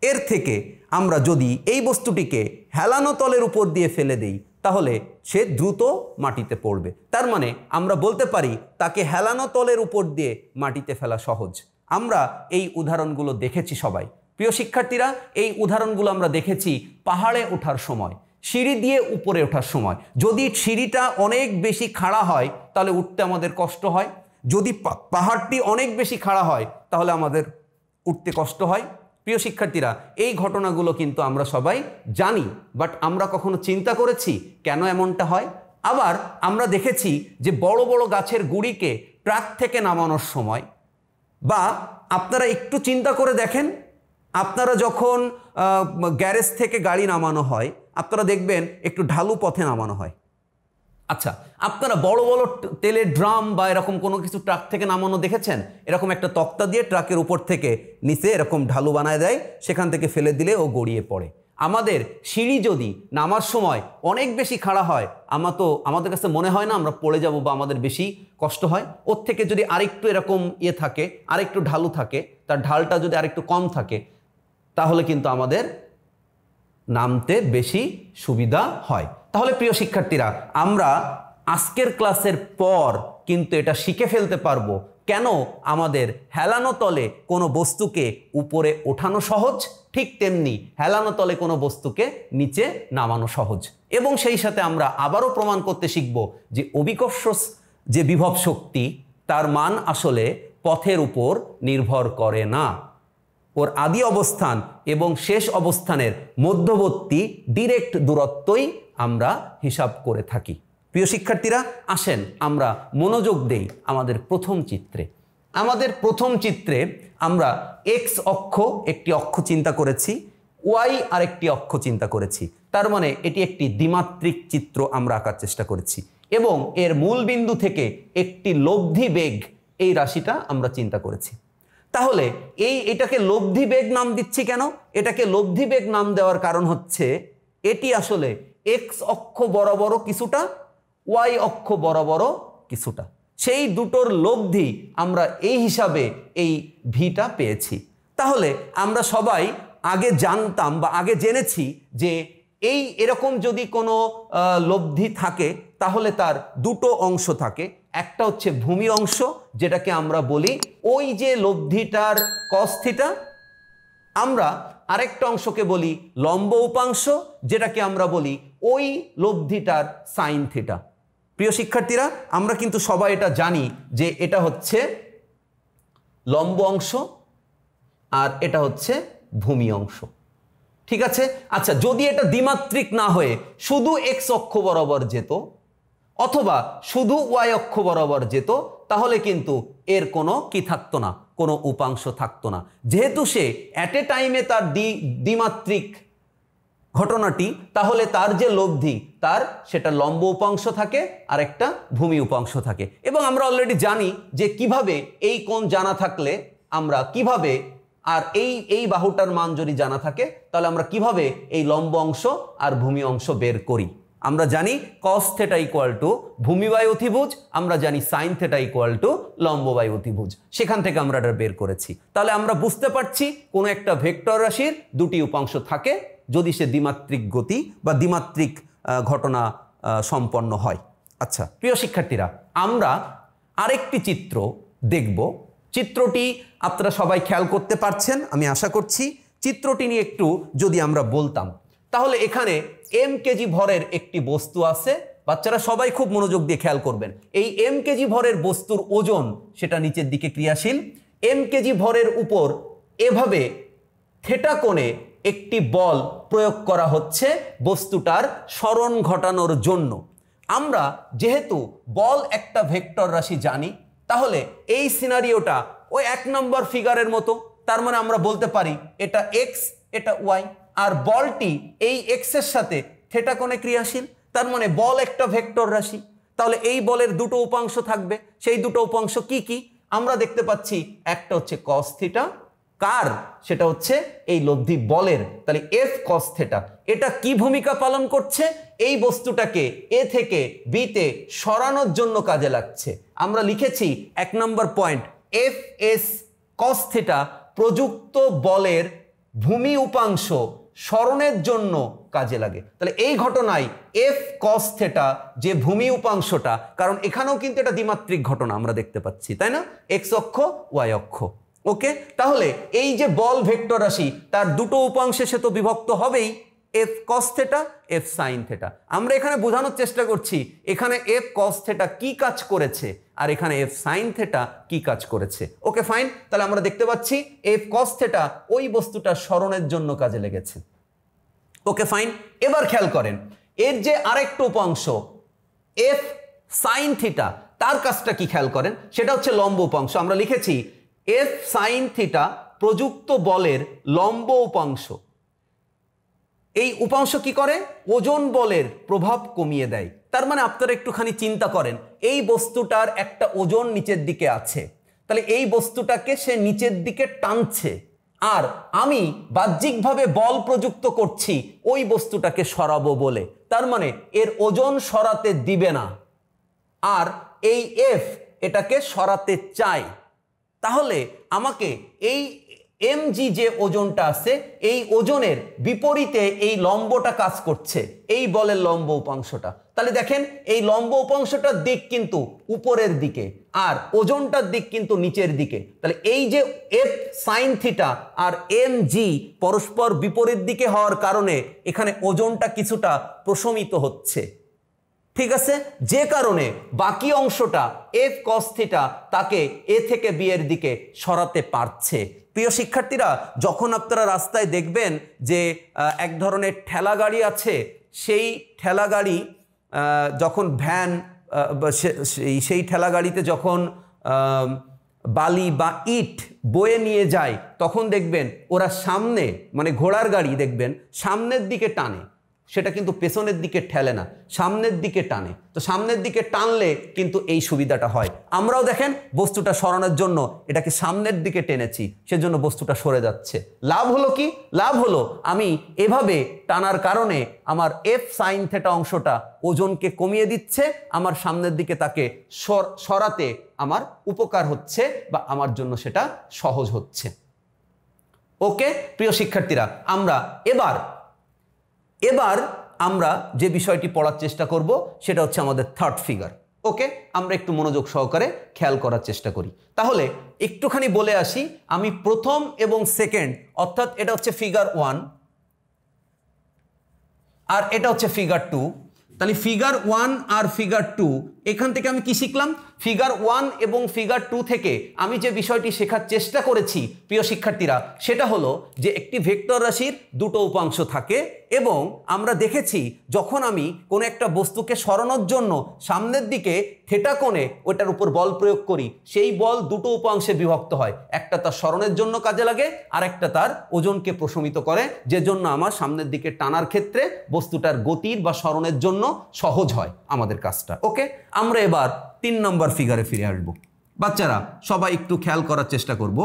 এর থেকে আমরা যদি এই বস্তুটিকে হেলানো তলের উপর দিয়ে ফেলে দেই তাহলে সে দ্রুত মাটিতে পড়বে। তার মানে আমরা বলতে পারি তাকে হেলানো তলের উপর দিয়ে মাটিতে ফেলা সহজ। আমরা এই উদাহরণগুলো দেখেছি সবাই। প্রিয় শিক্ষার্থীরা, এই উদাহরণগুলো আমরা দেখেছি পাহাড়ে ওঠার সময়, সিঁড়ি দিয়ে উপরে ওঠার সময়। যদি সিঁড়িটা অনেক বেশি খাড়া হয় তাহলে উঠতে আমাদের কষ্ট হয়, যদি পাহাড়টি অনেক বেশি খাড়া হয় তাহলে আমাদের উঠতে কষ্ট হয়। প্রিয় শিক্ষার্থীরা, এই ঘটনাগুলো কিন্তু আমরা সবাই জানি, বাট আমরা কখনো চিন্তা করেছি কেন এমনটা হয়? আবার আমরা দেখেছি যে বড় বড় গাছের গুঁড়িকে ট্রাক থেকে নামানোর সময়, বা আপনারা একটু চিন্তা করে দেখেন, আপনারা যখন গ্যারেজ থেকে গাড়ি নামানো হয় আপনারা দেখবেন একটু ঢালু পথে নামানো হয়। আচ্ছা, আপনারা বড় বড় তেলের ড্রাম বা এরকম কোনো কিছু ট্রাক থেকে নামানো দেখেছেন? এরকম একটা তক্তা দিয়ে ট্রাকের উপর থেকে নিচে এরকম ঢালু বানায় দেয়, সেখান থেকে ফেলে দিলে ও গড়িয়ে পড়ে। আমাদের সিঁড়ি যদি নামার সময় অনেক বেশি খাড়া হয় আমাদের কাছে মনে হয় না আমরা পড়ে যাব বা আমাদের বেশি কষ্ট হয়। ওর থেকে যদি আরেকটু এরকম থাকে, আরেকটু ঢালু থাকে, তার ঢালটা যদি আরেকটু কম থাকে তাহলে কিন্তু আমাদের নামতে বেশি সুবিধা হয়। তাহলে প্রিয় শিক্ষার্থীরা, আমরা আজকের ক্লাসের পর কিন্তু এটা শিখে ফেলতে পারবো কেন আমাদের হেলানো তলে কোনো বস্তুকে উপরে ওঠানো সহজ, ঠিক তেমনি হেলানো তলে কোনো বস্তুকে নিচে নামানো সহজ। এবং সেই সাথে আমরা আবারও প্রমাণ করতে শিখব যে অভিকর্ষজ যে বিভব শক্তি তার মান আসলে পথের উপর নির্ভর করে না, ওর আদি অবস্থান এবং শেষ অবস্থানের মধ্যবর্তী ডিরেক্ট দূরত্বই আমরা হিসাব করে থাকি। প্রিয় শিক্ষার্থীরা, আসেন আমরা মনোযোগ দেই আমাদের প্রথম চিত্রে। আমাদের প্রথম চিত্রে আমরা এক্স অক্ষ একটি অক্ষ চিন্তা করেছি, ওয়াই আরেকটি অক্ষ চিন্তা করেছি। তার মানে এটি একটি দ্বিমাত্রিক চিত্র আমরা আঁকার চেষ্টা করেছি এবং এর মূল বিন্দু থেকে একটি লব্ধি বেগ এই রাশিটা আমরা চিন্তা করেছি। তাহলে এটাকে লব্ধি বেগ নাম দিচ্ছি কেন? এটাকে লব্ধি বেগ নাম দেওয়ার কারণ হচ্ছে এটি আসলে এক্স অক্ষ বরাবর কিছুটা, ওয়াই অক্ষ বরাবরও কিছুটা, সেই দুটোর লব্ধি আমরা এই হিসাবে এই ভিটা পেয়েছি। তাহলে আমরা সবাই আগে জানতাম বা আগে জেনেছি যে এই এরকম যদি কোনো লব্ধি থাকে তাহলে তার দুটো অংশ থাকে, একটা হচ্ছে ভূমি অংশ যেটাকে আমরা বলি ওই যে লব্ধিটার কস থিটা, আমরা আরেকটা অংশকে বলি লম্ব উপাংশ যেটাকে আমরা বলি ওই লব্ধিটার সাইন থিটা। প্রিয় শিক্ষার্থীরা, আমরা কিন্তু সবাই এটা জানি যে এটা হচ্ছে লম্ব অংশ আর এটা হচ্ছে ভূমি অংশ, ঠিক আছে। আচ্ছা, যদি এটা দ্বিমাত্রিক না হয়ে শুধু এক্স অক্ষ বরাবর যেত অথবা শুধু ওয়াই অক্ষ বরাবর যেত তাহলে কিন্তু এর কোনো কি থাকতো না, কোনো উপাংশ থাকতো না। যেহেতু সে অ্যাট এ টাইমে তার দ্বিমাত্রিক ঘটনাটি, তাহলে তার যে লব্ধি তার সেটা লম্ব উপাংশ থাকে আর একটা ভূমি উপাংশ থাকে। এবং আমরা অলরেডি জানি যে কিভাবে এই কোণ জানা থাকলে আমরা কিভাবে, আর এই বাহুটার মান যদি জানা থাকে তাহলে আমরা কিভাবে এই লম্ব অংশ আর ভূমি অংশ বের করি। আমরা জানি cos থিটা ইকুয়াল টু ভূমি বাই অতিভুজ, আমরা জানি sin থিটা ইকুয়াল টু লম্ব বাই অতিভুজ, সেখান থেকে আমরা এটা বের করেছি। তাহলে আমরা বুঝতে পারছি কোনো একটা ভেক্টর রাশির দুটি উপাংশ থাকে যদি সে দ্বিমাত্রিক গতি বা দ্বিমাত্রিক ঘটনা সম্পন্ন হয়। আচ্ছা প্রিয় শিক্ষার্থীরা, আমরা আরেকটি চিত্র দেখব। চিত্রটি আপনারা সবাই খেয়াল করতে পারছেন আমি আশা করছি। চিত্রটি নিয়ে একটু যদি আমরা বলতাম, তাহলে এখানে এম কেজি ভরের একটি বস্তু আছে। বাচ্চারা সবাই খুব মনোযোগ দিয়ে খেয়াল করবেন। এই এম কেজি ভরের বস্তুর ওজন সেটা নিচের দিকে ক্রিয়াশীল। এম কেজি ভরের উপর এভাবে থিটা কোণে একটি বল প্রয়োগ করা হচ্ছে বস্তুটার সরণ ঘটানোর জন্য। আমরা যেহেতু বল একটা ভেক্টর রাশি জানি, তাহলে এই সিনারিওটা ওই 1 নম্বর ফিগারের মতো। তার মানে আমরা বলতে পারি এটা এক্স, এটা ওয়াই, আর বলটি এই এক্স এর সাথে থিটা কোণে ক্রিয়াশীল। তার মানে বল একটা ভেক্টর রাশি, তাহলে এই বলের দুটো উপাংশ থাকবে। সেই দুটো উপাংশ কি কি আমরা দেখতে পাচ্ছি, একটা হচ্ছে cos থিটা, কার সেটা হচ্ছে এই লব্ধি বলের। তাহলে এফ cos থিটা এটা কি ভূমিকা পালন করছে, এই বস্তুটাকে এ থেকে বি তে সরানোর জন্য কাজে লাগছে। আমরা লিখেছি 1 নম্বর point, F S cos theta প্রযুক্ত বলের ভূমি উপাংশ সরণের জন্য কাজে লাগে। তাহলে এই ঘটনায় এফ cos থিটা যে ভূমি উপাংশটা, কারণ এখানেও কিন্তু এটা দ্বিমাত্রিক ঘটনা আমরা দেখতে পাচ্ছি, তাই না, এক্স অক্ষ ওয়াই অক্ষ। ওকে, তাহলে এই যে বল ভেক্টর রাশি তার দুটো উপাংশে সে তো বিভক্ত হবেই, F cos theta F sin theta. আমরা এখানে বোঝানোর চেষ্টা করছি এখানে এফ cos থিটা কি কাজ করেছে আর এখানে এফ sin থিটা কি কাজ করেছে। ওকে ফাইন, তাহলে আমরা দেখতে পাচ্ছি এফ cos থিটা ওই বস্তুটা সরণের জন্য কাজে লেগেছে। ওকে ফাইন, এবার খেয়াল করেন এর যে আরেকটা উপাংশ এফ sin থিটা, তার কাজটা কি খেয়াল করেন, সেটা হচ্ছে লম্ব উপাংশ। আমরা লিখেছি এফ sin থিটা প্রযুক্ত বলের লম্ব উপাংশ। এই উপাংশ কি করে, ওজন বলের প্রভাব কমিয়ে দেয়। তার মানে আপনারা একটুখানি চিন্তা করেন, এই বস্তুটার একটা ওজন নিচের দিকে আছে, তাহলে এই বস্তুটাকে সে নিচের দিকে টানছে, আর আমি বাহ্যিকভাবে বল প্রযুক্ত করছি ওই বস্তুটাকে সরাবো বলে। তার মানে এর ওজন সরাতে দিবে না, আর এই এফ এটাকে সরাতে চায়। তাহলে আমাকে এই mg যে ওজনটা আছে এই ওজনের বিপরীতে এই লম্বটা কাজ করছে, এই বলের লম্ব উপাংশটা। তাহলে দেখেন এই লম্ব উপাংশটার দিক কিন্তু উপরের দিকে আর ওজনটার দিক কিন্তু নিচের দিকে। তাহলে এই যে f sin থিটা আর mg পরস্পর বিপরীত দিকে হওয়ার কারণে এখানে ওজনটা কিছুটা প্রশমিত হচ্ছে, ঠিক আছে, যে কারণে বাকি অংশটা f cos থিটা তাকে a থেকে b এর দিকে সরাতে পারছে। প্রিয় শিক্ষার্থীরা, যখন আপনারা রাস্তায় দেখবেন যে এক ধরনের ঠেলা গাড়ি আছে, সেই ঠেলা গাড়ি যখন ভ্যান সেই ঠেলা গাড়িতে যখন বালি বা ইট বয়ে নিয়ে যায়, তখন দেখবেন ওরা সামনে, মানে ঘোড়ার গাড়ি দেখবেন সামনের দিকে টানে, সেটা কিন্তু পেছনের দিকে ঠেলে না, সামনের দিকে টানে। তো সামনের দিকে টানলে কিন্তু এই সুবিধাটা হয়। আমরাও দেখেন বস্তুটা সরানোর জন্য এটাকে সামনের দিকে টেনেছি, সেজন্য বস্তুটা সরে যাচ্ছে। লাভ হলো কি? লাভ হলো আমি এভাবে টানার কারণে আমার এফ সাইন থিটা অংশটা ওজনকে কমিয়ে দিচ্ছে, আমার সামনের দিকে তাকে সরাতে আমার উপকার হচ্ছে বা আমার জন্য সেটা সহজ হচ্ছে। ওকে প্রিয় শিক্ষার্থীরা, আমরা এবার আমরা যে বিষয়টি পড়ার চেষ্টা করব সেটা হচ্ছে আমাদের থার্ড ফিগার। ওকে, আমরা একটু মনোযোগ সহকারে খেয়াল করার চেষ্টা করি। তাহলে একটুখানি বলে আসি, আমি প্রথম এবং সেকেন্ড, অর্থাৎ এটা হচ্ছে ফিগার 1 আর এটা হচ্ছে ফিগার 2। তাহলে ফিগার 1 আর ফিগার 2 এখান থেকে আমি কি শিখলাম? ফিগার 1 এবং ফিগার 2 থেকে আমি যে বিষয়টি শেখার চেষ্টা করেছি প্রিয় শিক্ষার্থীরা, সেটা হলো যে একটি ভেক্টর রাশির দুটো উপাংশ থাকে এবং আমরা দেখেছি যখন আমি কোনো একটা বস্তুকে সরানোর জন্য সামনের দিকে থিটা কোণে ওটার উপর বল প্রয়োগ করি, সেই বল দুটো উপাংশে বিভক্ত হয়। একটা তার সরণের জন্য কাজে লাগে আর একটা তার ওজনকে প্রশমিত করে, যে জন্য আমার সামনের দিকে টানার ক্ষেত্রে বস্তুটার গতির বা সরণের জন্য সহজ হয় আমাদের কাজটা। ওকে, আমরা এবার 3 নম্বর ফিগারে ফিরে আসবো। বাচ্চারা সবাই একটু খেয়াল করার চেষ্টা করব।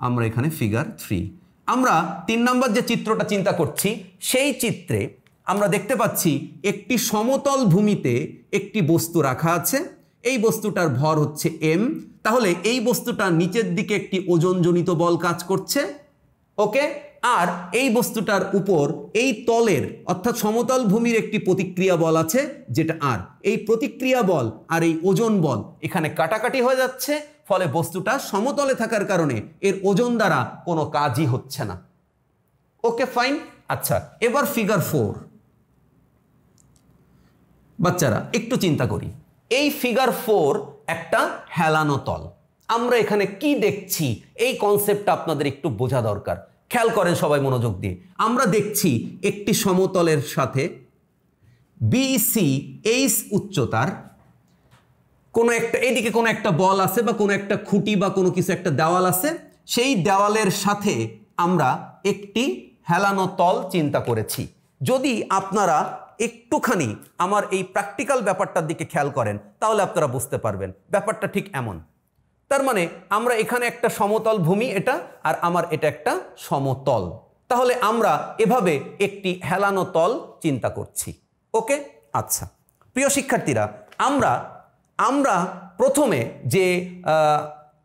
আমরা এখানে ফিগার 3, আমরা 3 নম্বর যে চিত্রটা চিন্তা করছি, সেই চিত্রে আমরা দেখতে পাচ্ছি একটি সমতল ভূমিতে একটি বস্তু রাখা আছে। এই বস্তুটার ভর হচ্ছে m। তাহলে এই বস্তুটার নিচের দিকে একটি ওজনজনিত বল কাজ করছে। ওকে, আর এই বস্তুটার উপর এই তলের অর্থাৎ সমতল ভূমির একটি প্রতিক্রিয়া বল আছে যেটা আর। এই প্রতিক্রিয়া বল আর এই ওজন বল এখানে কাটাকাটি হয়ে যাচ্ছে, ফলে বস্তুটা সমতলে থাকার কারণে এর ওজন দ্বারা কোনো কাজই হচ্ছে না। Okay fine. আচ্ছা, এবার ফিগার 4। বাচ্চারা একটু চিন্তা করি, এই ফিগার 4 একটা হেলানো তল। আমরা এখানে কি দেখছি এই কনসেপ্টটা আপনাদের একটু বোঝা দরকার। খেয়াল করেন সবাই মনোযোগ দিয়ে। আমরা দেখছি একটি সমতলের সাথে BCH উচ্চতার কোনো একটা, এদিকে কোনো একটা বল আছে বা কোনো একটা খুঁটি বা কোনো কিছু একটা দেওয়াল আছে, সেই দেওয়ালের সাথে আমরা একটি হেলানো তল চিন্তা করেছি। যদি আপনারা একটুখানি আমার এই প্র্যাকটিক্যাল ব্যাপারটার দিকে খেয়াল করেন তাহলে আপনারা বুঝতে পারবেন ব্যাপারটা ঠিক এমন। তার মানে আমরা এখানে একটা সমতল ভূমি এটা, আর আমার এটা একটা সমতল। তাহলে আমরা এভাবে একটি হেলানো তল চিন্তা করছি। ওকে, আচ্ছা প্রিয় শিক্ষার্থীরা, আমরা প্রথমে যে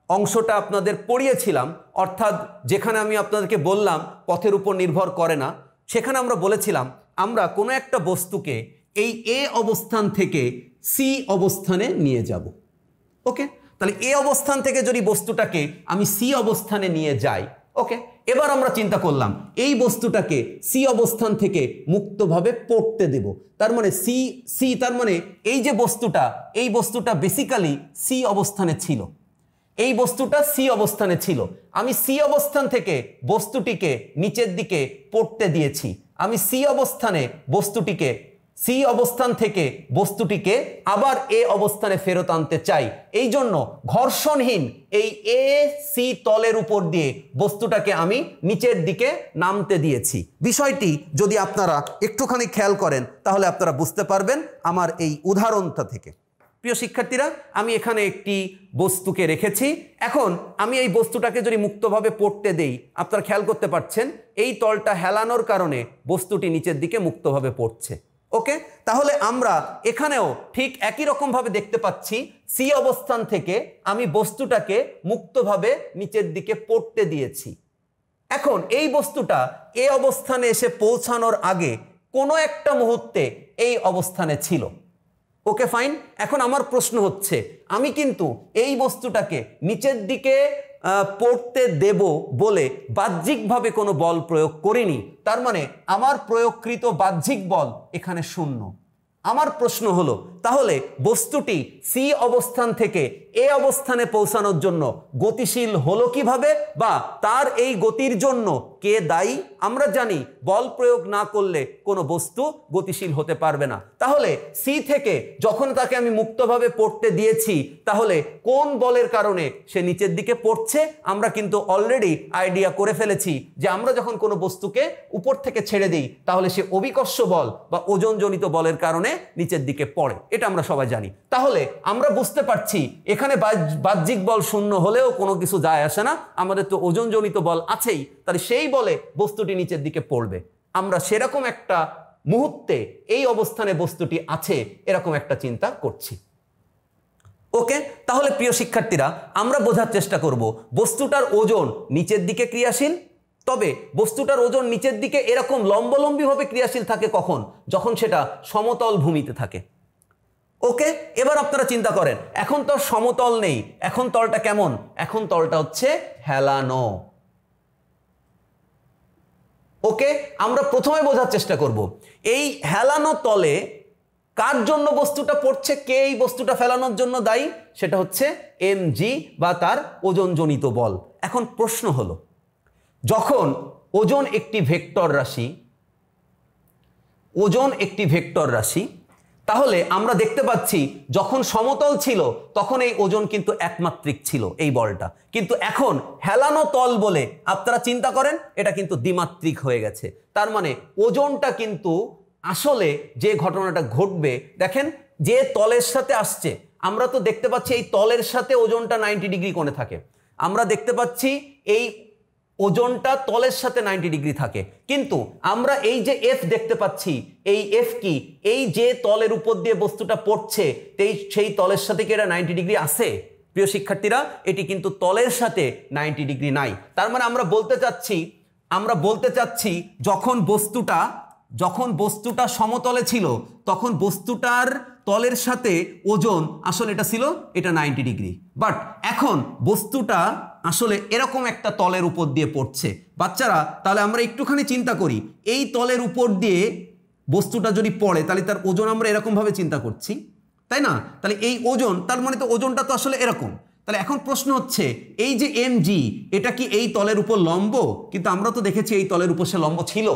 অংশটা আপনাদের পড়িয়েছিলাম, অর্থাৎ যেখানে আমি আপনাদেরকে বললাম পথের উপর নির্ভর করে না, সেখানে আমরা বলেছিলাম আমরা কোনো একটা বস্তুকে এই A অবস্থান থেকে C অবস্থানে নিয়ে যাব। ওকে, তাহলে A অবস্থান থেকে যদি বস্তুটাকে আমি C অবস্থানে নিয়ে যাই, ওকে, এবার আমরা চিন্তা করলাম এই বস্তুটাকে C অবস্থান থেকে মুক্তভাবে পড়তে দেব। তার মানে C তার মানে এই যে বস্তুটা, এই বস্তুটা বেসিক্যালি C অবস্থানে ছিল, এই বস্তুটা C অবস্থানে ছিল। আমি C অবস্থান থেকে বস্তুটিকে নিচের দিকে পড়তে দিয়েছি। আমি C অবস্থান থেকে বস্তুটিকে আবার A অবস্থানে ফেরত আনতে চাই। এই জন্য ঘর্ষণহীন এই AC তলের উপর দিয়ে বস্তুটাকে আমি নিচের দিকে নামতে দিয়েছি। বিষয়টি যদি আপনারা একটুখানি খেয়াল করেন তাহলে আপনারা বুঝতে পারবেন আমার এই উদাহরণটা থেকে। প্রিয় শিক্ষার্থীরা, আমি এখানে একটি বস্তুকে রেখেছি। এখন আমি এই বস্তুটাকে যদি মুক্তভাবে পড়তে দেই, আপনারা খেয়াল করতে পারছেন এই তলটা হেলানোর কারণে বস্তুটি নিচের দিকে মুক্তভাবে পড়ছে। ওকে, তাহলে আমরা এখানেও ঠিক একই রকমভাবে দেখতে পাচ্ছি C অবস্থান থেকে আমি বস্তুটাকে মুক্তভাবে নিচের দিকে পড়তে দিয়েছি। এখন এই বস্তুটা A অবস্থানে এসে পৌঁছানোর আগে কোনো একটা মুহূর্তে এই অবস্থানে ছিল। Okay fine. এখন আমার প্রশ্ন হচ্ছে, আমি কিন্তু এই বস্তুটাকে নিচের দিকে পড়তে দেব বলে বাহ্যিকভাবে কোনো বল প্রয়োগ করিনি। তার মানে আমার প্রয়োগকৃত বাহ্যিক বল এখানে শূন্য। আমার প্রশ্ন হলো, তাহলে বস্তুটি C অবস্থান থেকে A অবস্থানে পৌঁছানোর জন্য গতিশীল হলো কিভাবে, বা তার এই গতির জন্য কে দায়ী? আমরা জানি বল প্রয়োগ না করলে কোনো বস্তু গতিশীল হতে পারবে না। তাহলে C থেকে যখন তাকে আমি মুক্তভাবে পড়তে দিয়েছি, তাহলে কোন বলের কারণে সে নিচের দিকে পড়ছে? আমরা কিন্তু অলরেডি আইডিয়া করে ফেলেছি যে আমরা যখন কোনো বস্তুকে উপর থেকে ছেড়ে দিই তাহলে সে অভিকর্ষ বল বা ওজনজনিত বলের কারণে কারণে নিচের দিকে পড়ে, এটা আমরা সবাই জানি। তাহলে আমরা বুঝতে পারছি এখানে বাহ্যিক বল শূন্য হলেও কোনো কিছু যায় আসে না, আমাদের তো ওজনজনিত বল আছেই, তাহলে সেই বলে বস্তুটি নিচের দিকে পড়বে। আমরা সেরকম একটা মুহূর্তে এই অবস্থানে বস্তুটি আছে এরকম একটা চিন্তা করছি। ওকে, তাহলে প্রিয় শিক্ষার্থীরা আমরা বোঝার চেষ্টা করব বস্তুটার ওজন নিচের দিকে ক্রিয়াশীল, তবে বস্তুটার ওজন নিচের দিকে এরকম লম্বলম্বীভাবে ক্রিয়াশীল থাকে কখন, যখন সেটা সমতল ভূমিতে থাকে। ওকে, এবার আপনারা চিন্তা করেন এখন তো সমতল নেই, এখন তলটা কেমন, এখন তলটা হচ্ছে হেলানো। ওকে, আমরা প্রথমে বোঝার চেষ্টা করব এই হেলানো তলে কার জন্য বস্তুটা পড়ছে, কে এই বস্তুটা ফেলানোর জন্য দায়ী, সেটা হচ্ছে mg বা তার ওজনজনিত বল। এখন প্রশ্ন হলো যখন ওজন একটি ভেক্টর রাশি, ওজন একটি ভেক্টর রাশি, তাহলে আমরা দেখতে পাচ্ছি যখন সমতল ছিল তখন এই ওজন কিন্তু একমাত্রিক ছিল এই বলটা, কিন্তু এখন হেলানো তল বলে আপনারা চিন্তা করেন এটা কিন্তু দ্বিমাত্রিক হয়ে গেছে। তার মানে ওজনটা কিন্তু আসলে যে ঘটনাটা ঘটবে, দেখেন যে তলের সাথে আসছে, আমরা তো দেখতে পাচ্ছি এই তলের সাথে ওজনটা 90 ডিগ্রি কোণে থাকে, আমরা দেখতে পাচ্ছি এই ওজনটা তলের সাথে 90 ডিগ্রি থাকে, কিন্তু আমরা এই যে এফ দেখতে পাচ্ছি, এই এফ কি, এই যে তলের উপর দিয়ে বস্তুটা পড়ছে সেই তলের সাথে কি এটা 90 ডিগ্রি আছে? প্রিয় শিক্ষার্থীরা, এটি কিন্তু তলের সাথে 90 ডিগ্রি নাই। তার মানে আমরা বলতে চাচ্ছি যখন বস্তুটা সমতলে ছিল তখন বস্তুটার তলের সাথে ওজন আসলে এটা ছিল এটা 90 ডিগ্রি, বাট এখন বস্তুটা আসলে এরকম একটা তলের উপর দিয়ে পড়ছে। বাচ্চারা তাহলে আমরা একটুখানি চিন্তা করি, এই তলের উপর দিয়ে বস্তুটা যদি পড়ে তাহলে তার ওজন আমরা এরকম ভাবে চিন্তা করছি, তাই না? তাহলে এই ওজন, তার মানে তো ওজনটা তো আসলে এরকম। তাহলে এখন প্রশ্ন হচ্ছে এই যে mg এটা কি এই তলের উপর লম্ব? কিন্তু আমরা তো দেখেছি এই তলের উপর সে লম্ব ছিল,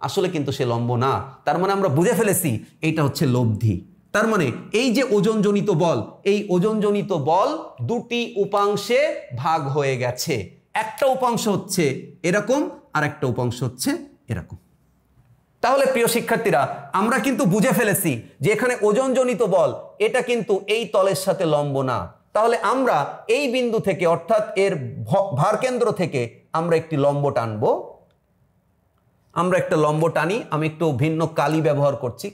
আসলে কিন্তু সে লম্ব না। তার মানে আমরা বুঝে ফেলেছি এইটা হচ্ছে লব্ধি। তার মানে এই যে ওজনজনিত বল, এই ওজনজনিত বল দুটি উপাংশে ভাগ হয়ে গেছে, একটা উপাংশ হচ্ছে এরকম আর একটা উপাংশ হচ্ছে এরকম। তাহলে প্রিয় শিক্ষার্থীরা আমরা কিন্তু বুঝে ফেলেছি যে এখানে ওজনজনিত বল এটা কিন্তু এই তলের সাথে লম্ব না। তাহলে আমরা এই বিন্দু থেকে অর্থাৎ এর ভারকেন্দ্র থেকে আমরা একটি লম্ব টানবো, আমরা একটা লম্ব টানি। আমি একটু ভিন্ন কালি ব্যবহার করছি,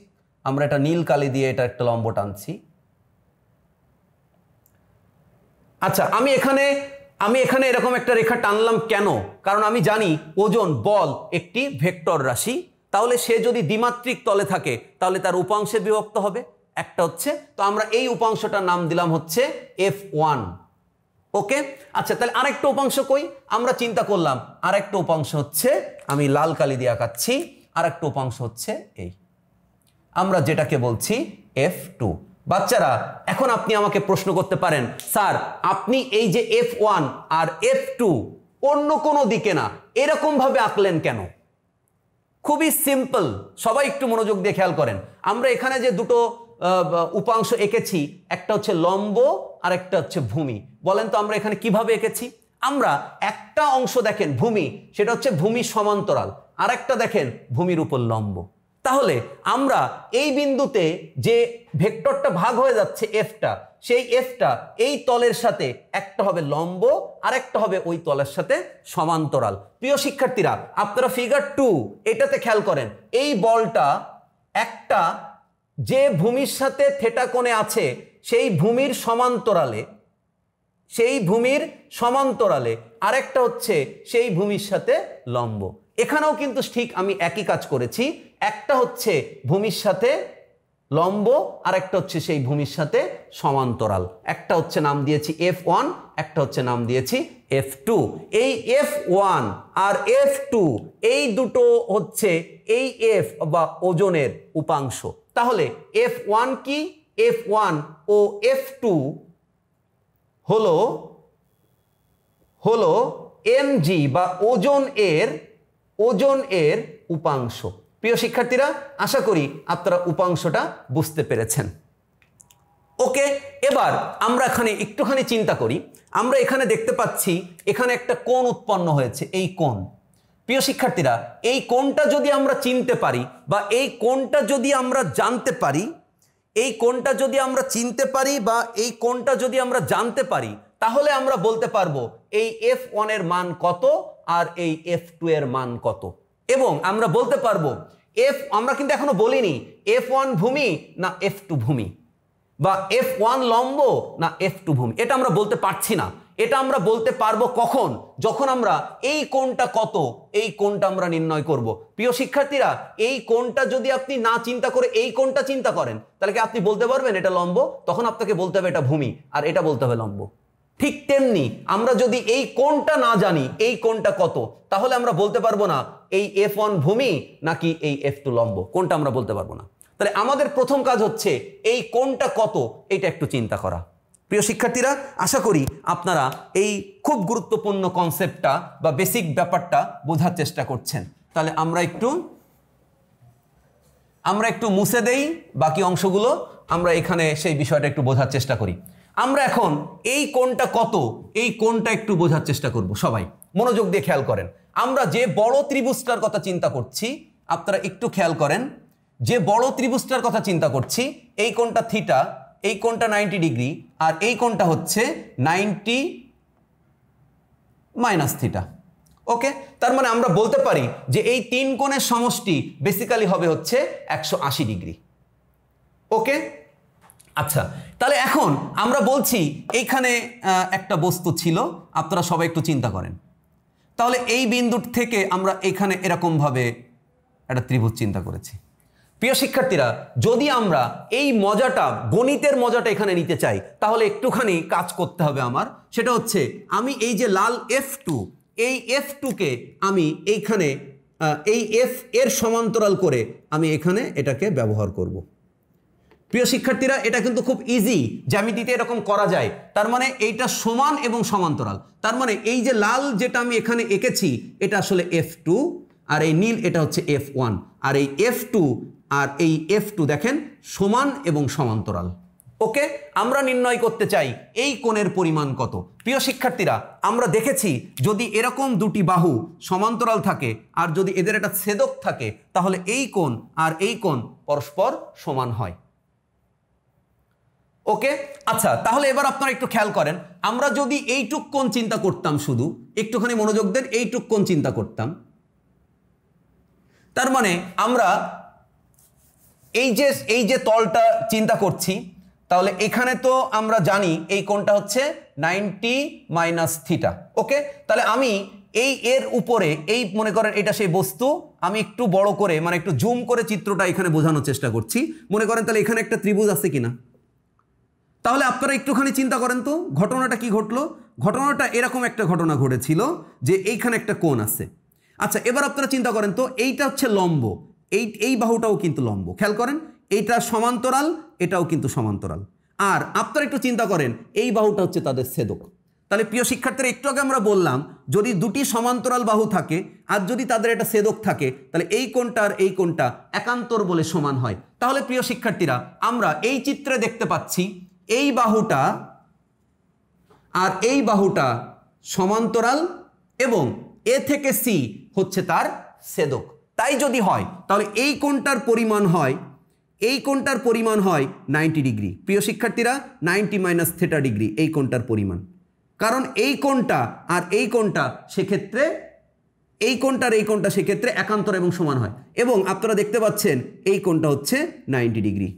আমরা এটা নীল কালি দিয়ে এটা একটা লম্ব টানছি। আচ্ছা, আমি এখানে এরকম একটা রেখা টানলাম কেন? কারণ আমি জানি ওজন বল একটি ভেক্টর রাশি, তাহলে সে যদি দ্বিমাত্রিক তলে থাকে তাহলে তার উপাংশে বিভক্ত হবে, একটা হচ্ছে, তো আমরা এই উপাংশটার নাম দিলাম হচ্ছে F1। ওকে, আচ্ছা তাহলে আরেকটা উপাংশ কই? আমরা চিন্তা করলাম আরেকটা উপাংশ হচ্ছে, আমি লাল কালি দিয়ে আঁকাচ্ছি, আরেকটা উপাংশ হচ্ছে এই, আমরা যেটাকে বলছি F2। বাচ্চারা এখন আপনি আমাকে প্রশ্ন করতে পারেন, স্যার আপনি এই যে F1 আর F2 অন্য কোনো দিকে না এরকম ভাবে আঁকলেন কেন? খুবই সিম্পল, সবাই একটু মনোযোগ দিয়ে খেয়াল করেন। আমরা এখানে যে দুটো উপাংশ এঁকেছি, একটা হচ্ছে লম্ব আর একটা হচ্ছে ভূমি। বলেন তো আমরা এখানে কিভাবে এঁকেছি? আমরা একটা অংশ দেখেন ভূমি, সেটা হচ্ছে ভূমি সমান্তরাল, আর একটা দেখেন ভূমির উপর লম্ব। তাহলে আমরা এই বিন্দুতে যে ভেক্টরটা ভাগ হয়ে যাচ্ছে এফটা, সেই এফটা এই তলের সাথে একটা হবে লম্ব আর একটা হবে ওই তলের সাথে সমান্তরাল। প্রিয় শিক্ষার্থীরা আপনারা ফিগার 2 এটাতে খেয়াল করেন, এই বলটা একটা যে ভূমির সাথে থিটা কোণে আছে সেই ভূমির সমান্তরালে আরেকটা হচ্ছে সেই ভূমির সাথে লম্ব। এখানেও কিন্তু ঠিক আমি একই কাজ করেছি, একটা হচ্ছে ভূমির সাথে লম্ব আর একটা হচ্ছে সেই ভূমির সাথে সমান্তরাল, একটা হচ্ছে নাম দিয়েছি F1, একটা হচ্ছে নাম দিয়েছি F2। এই F1 আর F2 এই দুটো হচ্ছে এই F বা ওজনের উপাংশ। তাহলে F1 কি? F1 ও F2 হলো mg বা ওজন এর উপাংশ। প্রিয় শিক্ষার্থীরা আশা করি আপনারা উপাংশটা বুঝতে পেরেছেন। ওকে, এবার আমরা এখানে একটুখানি চিন্তা করি, আমরা এখানে দেখতে পাচ্ছি এখানে একটা কোণ উৎপন্ন হয়েছে, এই কোণ। প্রিয় শিক্ষার্থীরা এই কোণটা যদি আমরা চিনতে পারি বা এই কোণটা যদি আমরা জানতে পারি, এই কোণটা যদি আমরা চিনতে পারি বা এই কোণটা যদি আমরা জানতে পারি, তাহলে আমরা বলতে পারবো এই F1 এর মান কত আর এই F2 এর মান কত। এবং আমরা বলতে পারবো আমরা কিন্তু এখনো বলিনি F1 ভূমি না F2 ভূমি, বা F1 লম্ব না F2 ভূমি, এটা আমরা বলতে পারছি না। এটা আমরা বলতে পারবো কখন? যখন আমরা এই কোণটা কত, এই কোণটা আমরা নির্ণয় করব। প্রিয় শিক্ষার্থীরা, এই কোণটা যদি আপনি না চিন্তা করে এই কোণটা চিন্তা করেন, তাহলে কি আপনি বলতে পারবেন এটা লম্ব? তখন আপনাকে বলতে হবে এটা ভূমি, আর এটা বলতে হবে লম্ব। ঠিক তেমনি আমরা যদি এই কোণটা না জানি এই কোণটা কত, তাহলে আমরা বলতে পারবো না এই F1 ভূমি নাকি এই F2 লম্ব, কোনটা আমরা বলতে পারবো না। তাহলে আমাদের প্রথম কাজ হচ্ছে এই কোণটা কত এটা একটু চিন্তা করা। প্রিয় শিক্ষার্থীরা, আশা করি আপনারা এই খুব গুরুত্বপূর্ণ কনসেপ্টটা বা বেসিক ব্যাপারটা বোঝার চেষ্টা করছেন। তাহলে আমরা একটু মুছে দেই বাকি অংশগুলো, আমরা এখানে সেই বিষয়টা একটু বোঝার চেষ্টা করি। আমরা এখন এই কোণটা কত, এই কোণটা একটু বোঝার চেষ্টা করব। সবাই মনোযোগ দিয়ে খেয়াল করেন। আমরা যে বড় ত্রিভুজটার কথা চিন্তা করছি, আপনারা একটু খেয়াল করেন, যে বড় ত্রিভুজটার কথা চিন্তা করছি, এই কোণটা থিটা, এই কোণটা 90 ডিগ্রি, আর এই কোণটা হচ্ছে 90 মাইনাস থিটা। ওকে, তার মানে আমরা বলতে পারি যে এই তিন কোণের সমষ্টি বেসিক্যালি হবে হচ্ছে 180 ডিগ্রি। ওকে, আচ্ছা, তাহলে এখন আমরা বলছি এইখানে একটা বস্তু ছিল, আপনারা সবাই একটু চিন্তা করেন। তাহলে এই বিন্দু থেকে আমরা এখানে এরকমভাবে একটা ত্রিভুজ চিন্তা করেছি। প্রিয় শিক্ষার্থীরা, যদি আমরা এই মজাটা, গণিতের মজাটা এখানে নিতে চাই, তাহলে একটুখানি কাজ করতে হবে আমার। সেটা হচ্ছে আমি এই যে লাল F2, এই F2কে আমি এইখানে এই F এর সমান্তরাল করে আমি এখানে এটাকে ব্যবহার করব। প্রিয় শিক্ষার্থীরা, এটা কিন্তু খুব ইজি, জ্যামিতিতে এরকম করা যায়। তার মানে এইটা সমান এবং সমান্তরাল, তার মানে এই যে লাল যেটা আমি এখানে এঁকেছি এটা আসলে F2, আর এই নীল এটা হচ্ছে F1, আর এই F2 আর এই F2 দেখেন সমান এবং সমান্তরাল। ওকে, আমরা নির্ণয় করতে চাই এই কোণের পরিমাণ কত। প্রিয় শিক্ষার্থীরা, আমরা দেখেছি যদি এরকম দুটি বাহু সমান্তরাল থাকে আর যদি এদের একটা ছেদক থাকে, তাহলে এই কোণ আর এই কোণ পরস্পর সমান হয়। ওকে, আচ্ছা, তাহলে এবার আপনারা একটু খেয়াল করেন, আমরা যদি এইটুক কোণ চিন্তা করতাম, শুধু একটুখানি মনোযোগ দেন, এইটুক কোণ চিন্তা করতাম, তার মানে আমরা এই যে তলটা চিন্তা করছি, তাহলে এখানে তো আমরা জানি এই কোণটা হচ্ছে 90 মাইনাস থিটা। ওকে, তাহলে আমি এর উপরে এই মনে করেন এটা সেই বস্তু, আমি একটু বড় করে মানে একটু জুম করে চিত্রটা এখানে বোঝানোর চেষ্টা করছি। মনে করেন তাহলে এখানে একটা ত্রিভুজ আছে কিনা, তাহলে আপনারা একটুখানি চিন্তা করেন তো ঘটনাটা কি ঘটলো। ঘটনাটা এরকম একটা ঘটনা ঘটেছিল যে এইখানে একটা কোণ আছে। আচ্ছা, এবার আপনারা চিন্তা করেন তো, এইটা হচ্ছে লম্ব, এই বাহুটাও কিন্তু লম্ব, খেয়াল করেন, এইটা সমান্তরাল, এটাও কিন্তু সমান্তরাল। আর আপনারা একটু চিন্তা করেন এই বাহুটা হচ্ছে তাদের ছেদক। তাহলে প্রিয় শিক্ষার্থীরা, একটু আগে আমরা বললাম যদি দুটি সমান্তরাল বাহু থাকে আর যদি তাদের একটা ছেদক থাকে, তাহলে এই কোণটা আর এই কোণটা একান্তর বলে সমান হয়। তাহলে প্রিয় শিক্ষার্থীরা, আমরা এই চিত্রে দেখতে পাচ্ছি এই বাহুটা আর এই বাহুটা সমান্তরাল এবং এ থেকে সি হচ্ছে তার ছেদক। তাই যদি হয় তাহলে এই কোণটার পরিমাণ হয়, এই কোণটার পরিমাণ হয় 90 ডিগ্রি। প্রিয় শিক্ষার্থীরা, 90 মাইনাস থিটা ডিগ্রি এই কোণটার পরিমাণ, কারণ এই কোণটা আর এই কোণটা সেক্ষেত্রে, এই কোণটার এই কোণটা সেক্ষেত্রে একান্তর এবং সমান হয়, এবং আপনারা দেখতে পাচ্ছেন এই কোণটা হচ্ছে 90 ডিগ্রি।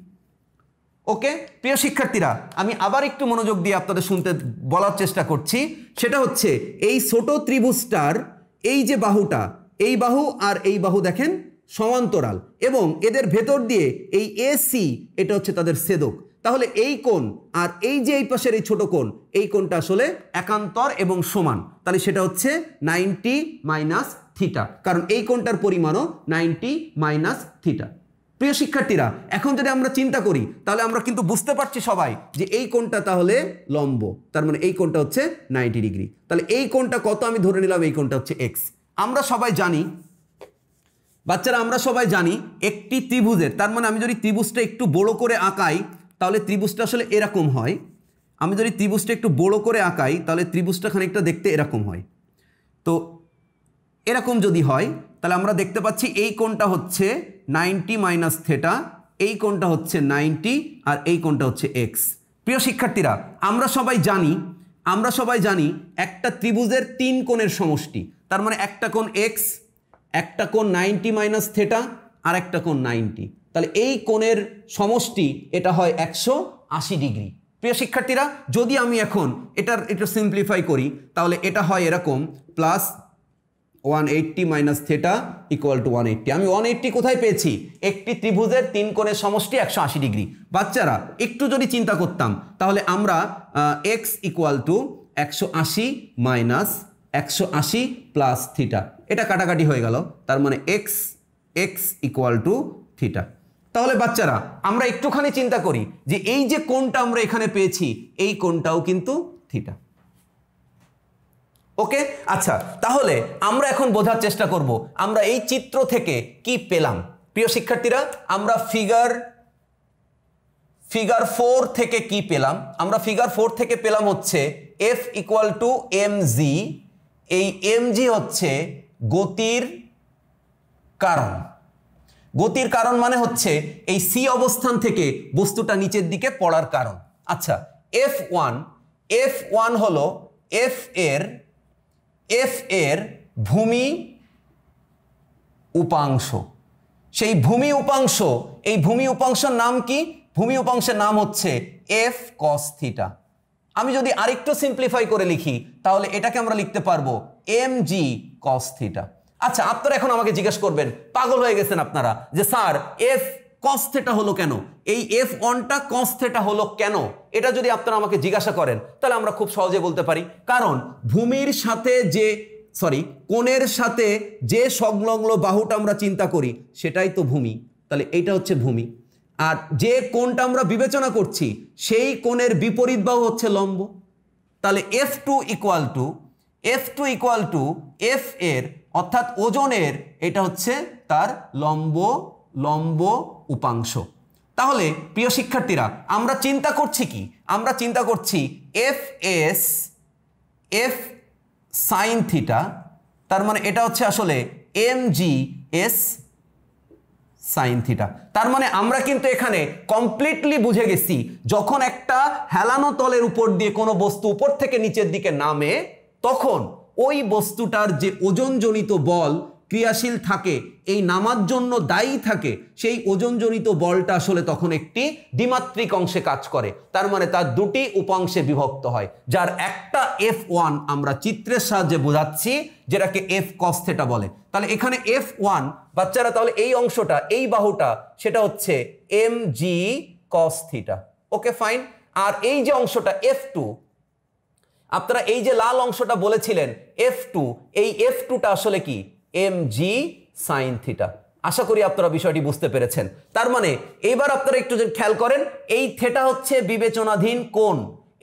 ওকে, প্রিয় শিক্ষার্থীরা, আমি আবার একটু মনোযোগ দিয়ে আপনাদের শুনতে বলার চেষ্টা করছি। সেটা হচ্ছে এই ছোট ত্রিভুজটার এই যে বাহুটা, এই বাহু আর এই বাহু দেখেন সমান্তরাল, এবং এদের ভেতর দিয়ে এই AC এটা হচ্ছে তাদের ছেদক। তাহলে এই কোণ আর এই যে এই পাশের এই ছোট কোণ, এই কোণটা আসলে একান্তর এবং সমান। তাহলে সেটা হচ্ছে 90 মাইনাস থিটা, কারণ এই কোণটার পরিমাণও 90 মাইনাস থিটা। প্রিয় শিক্ষার্থীরা, এখন যদি আমরা চিন্তা করি তাহলে আমরা কিন্তু বুঝতে পারছি সবাই যে এই কোণটা তাহলে লম্ব, তার মানে এই কোণটা হচ্ছে 90 ডিগ্রি। তাহলে এই কোণটা কত আমি ধরে নিলাম, এই কোণটা হচ্ছে x। আমরা সবাই জানি বাচ্চারা, আমরা সবাই জানি একটি ত্রিভুজের, তার মানে আমি যদি ত্রিভুজটা একটু বড় করে আঁকাই তাহলে ত্রিভুজটা আসলে এরকম হয়। আমি যদি ত্রিভুজটা একটু বড় করে আঁকাই তাহলে ত্রিভুজটা খানিকটা দেখতে এরকম হয়। তো এরকম যদি হয় তাহলে আমরা দেখতে পাচ্ছি এই কোণটা হচ্ছে 90 মাইনাস থিটা, এই কোণটা হচ্ছে 90 আর এই কোণটা হচ্ছে এক্স। প্রিয় শিক্ষার্থীরা, আমরা সবাই জানি একটা ত্রিভুজের 3 কোণের সমষ্টি, তার মানে একটা কোণ এক্স, একটা কোণ 90 মাইনাস থেটা, আর একটা কোণ 90, তাহলে এই কোণের সমষ্টি এটা হয় 180 ডিগ্রি। প্রিয় শিক্ষার্থীরা, যদি আমি এখন এটা সিম্পলিফাই করি তাহলে এটা হয় এরকম plus 180 minus theta equal to 180। আমি 180 কোথায় পেয়েছি? একটি ত্রিভুজের 3 কোণের সমষ্টি 180 ডিগ্রি। বাচ্চারা একটু যদি চিন্তা করতাম তাহলে আমরা x equal to 180 minus 180 plus theta, এটা কাটাকাটি হয়ে গেল, তার মানে x ইকুয়াল টু থিটা। তাহলে বাচ্চারা আমরা একটুখানি চিন্তা করি যে এই যে কোণটা আমরা এখানে পেয়েছি এই কোণটাও কিন্তু থিটা। ওকে, আচ্ছা, তাহলে আমরা এখন বোঝার চেষ্টা করব আমরা এই চিত্র থেকে কি পেলাম। প্রিয় শিক্ষার্থীরা, আমরা ফিগার 4 থেকে কি পেলাম? আমরা ফিগার 4 থেকে পেলাম হচ্ছে F ইকুয়াল টু mg। এই mg হচ্ছে গতির কারণ। গতির কারণ মানে হচ্ছে এই c অবস্থান থেকে বস্তুটা নিচের দিকে পড়ার কারণ। আচ্ছা, F1 হলো F এর ভূমি উপাংশ। সেই ভূমি উপাংশ, এই ভূমি উপাংশের নাম কি? ভূমি উপাংশের নাম হচ্ছে F cos থিটা। আমি যদি আরেকটু সিম্পলিফাই করে লিখি তাহলে এটাকে আমরা লিখতে পারবো mg cos থিটা। আচ্ছা, আপনারা এখন আমাকে জিজ্ঞেস করবেন, পাগল হয়ে গেছেন আপনারা যে স্যার F cos থিটা হলো কেন, এই F1টা cos থিটা হলো কেন? এটা যদি আপনারা আমাকে জিজ্ঞাসা করেন তাহলে আমরা খুব সহজে বলতে পারি, কারণ কোণের সাথে যে সংলগ্ন বাহুটা আমরা চিন্তা করি সেটাই তো ভূমি, তাহলে এইটা হচ্ছে ভূমি। আর যে কোণটা আমরা বিবেচনা করছি সেই কোণের বিপরীত বাহু হচ্ছে লম্ব, তাহলে F2 ইকুয়াল টু F এর অর্থাৎ ওজনের এটা হচ্ছে তার লম্ব উপাংশ। তাহলে প্রিয় শিক্ষার্থীরা, আমরা চিন্তা করছি কি? আমরা চিন্তা করছি F sin থিটা, তার মানে এটা হচ্ছে আসলে mg s sin থিটা। তার মানে আমরা কিন্তু এখানে কমপ্লিটলি বুঝে গেছি, যখন একটা হেলানো তলের উপর দিয়ে কোনো বস্তু উপর থেকে নিচের দিকে নামে তখন ওই বস্তুটার যে ওজনজনিত বল ক্রিয়াশীল থাকে, এই নামার জন্য দায়ী থাকে, সেই ওজনজনিত বলটা আসলে তখন একটি দ্বিমাত্রিক অংশে কাজ করে। তার মানে তার দুটি উপাংশে বিভক্ত হয়, যার একটা F1 আমরা চিত্রের সাহায্যে বোঝাচ্ছি, যেটাকে F cos থিটা বলে। তাহলে এখানে F1 বাচ্চারা, তাহলে এই অংশটা, এই বাহুটা, সেটা হচ্ছে mg cos থিটা। ওকে, ফাইন। আর এই যে অংশটা F2, আপনারা এই যে লাল অংশটা বলেছিলেন F2, এই F2টা আসলে কি? mg sin theta. আশা করি আপনারা বিষয়টি বুঝতে পেরেছেন। তার মানে এবার আপনারা একটু খেয়াল করেন, এই থিটা হচ্ছে বিবেচনাধীন কোণ,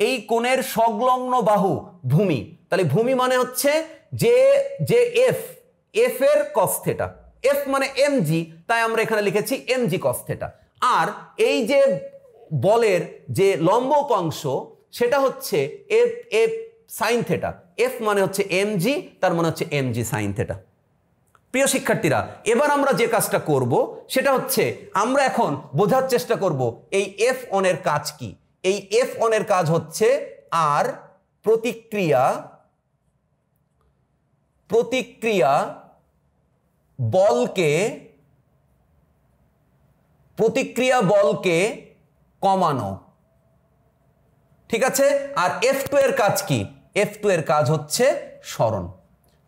এই কোণের সংলগ্ন বাহু ভূমি। তাহলে ভূমি মানে হচ্ছে যে F এর cos থিটা, F মানে mg, তাই আমরা এখানে লিখেছি mg cos থিটা। আর এই যে বলের যে লম্ব উপাংশ সেটা হচ্ছে F sin থিটা। F মানে হচ্ছে mg, তার মানে হচ্ছে mg sin থিটা। প্রিয় শিক্ষার্থীরা, এবার আমরা যে কাজটা করব সেটা হচ্ছে আমরা এখন বোঝার চেষ্টা করব এই F1 এর কাজ কি। এই F1 এর কাজ হচ্ছে আর প্রতিক্রিয়া বলকে কমানো, ঠিক আছে? আর F2 এর কাজ কি? F2 এর কাজ হচ্ছে সরণ।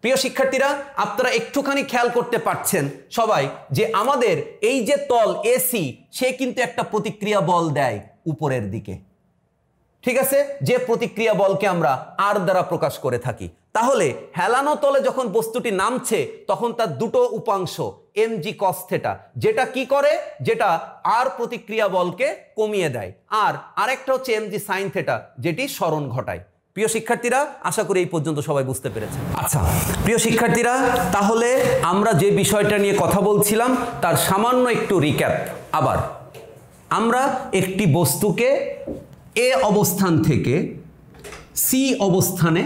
প্রিয় শিক্ষার্থীরা, আপনারা একটুখানি খেয়াল করতে পারছেন সবাই যে আমাদের এই যে তল এসি, সে কিন্তু একটা প্রতিক্রিয়া বল দেয় উপরের দিকে, ঠিক আছে? যে প্রতিক্রিয়া বলকে আমরা আর দ্বারা প্রকাশ করে থাকি। তাহলে হেলানো তলে যখন বস্তুটি নামছে তখন তার দুটো উপাংশ mg cos থিটা, যেটা কি করে? যেটা আর প্রতিক্রিয়া বলকে কমিয়ে দেয়, আর আরেকটা হচ্ছে mg sin থিটা, যেটি সরণ ঘটায়। প্রিয় শিক্ষার্থীরা, আশা করি এই পর্যন্ত সবাই বুঝতে পেরেছেন। আচ্ছা প্রিয় শিক্ষার্থীরা, তাহলে আমরা যে বিষয়টা নিয়ে কথা বলছিলাম তার সামান্য একটু রিক্যাপ। আবার আমরা একটি বস্তুকে এ অবস্থান থেকে সি অবস্থানে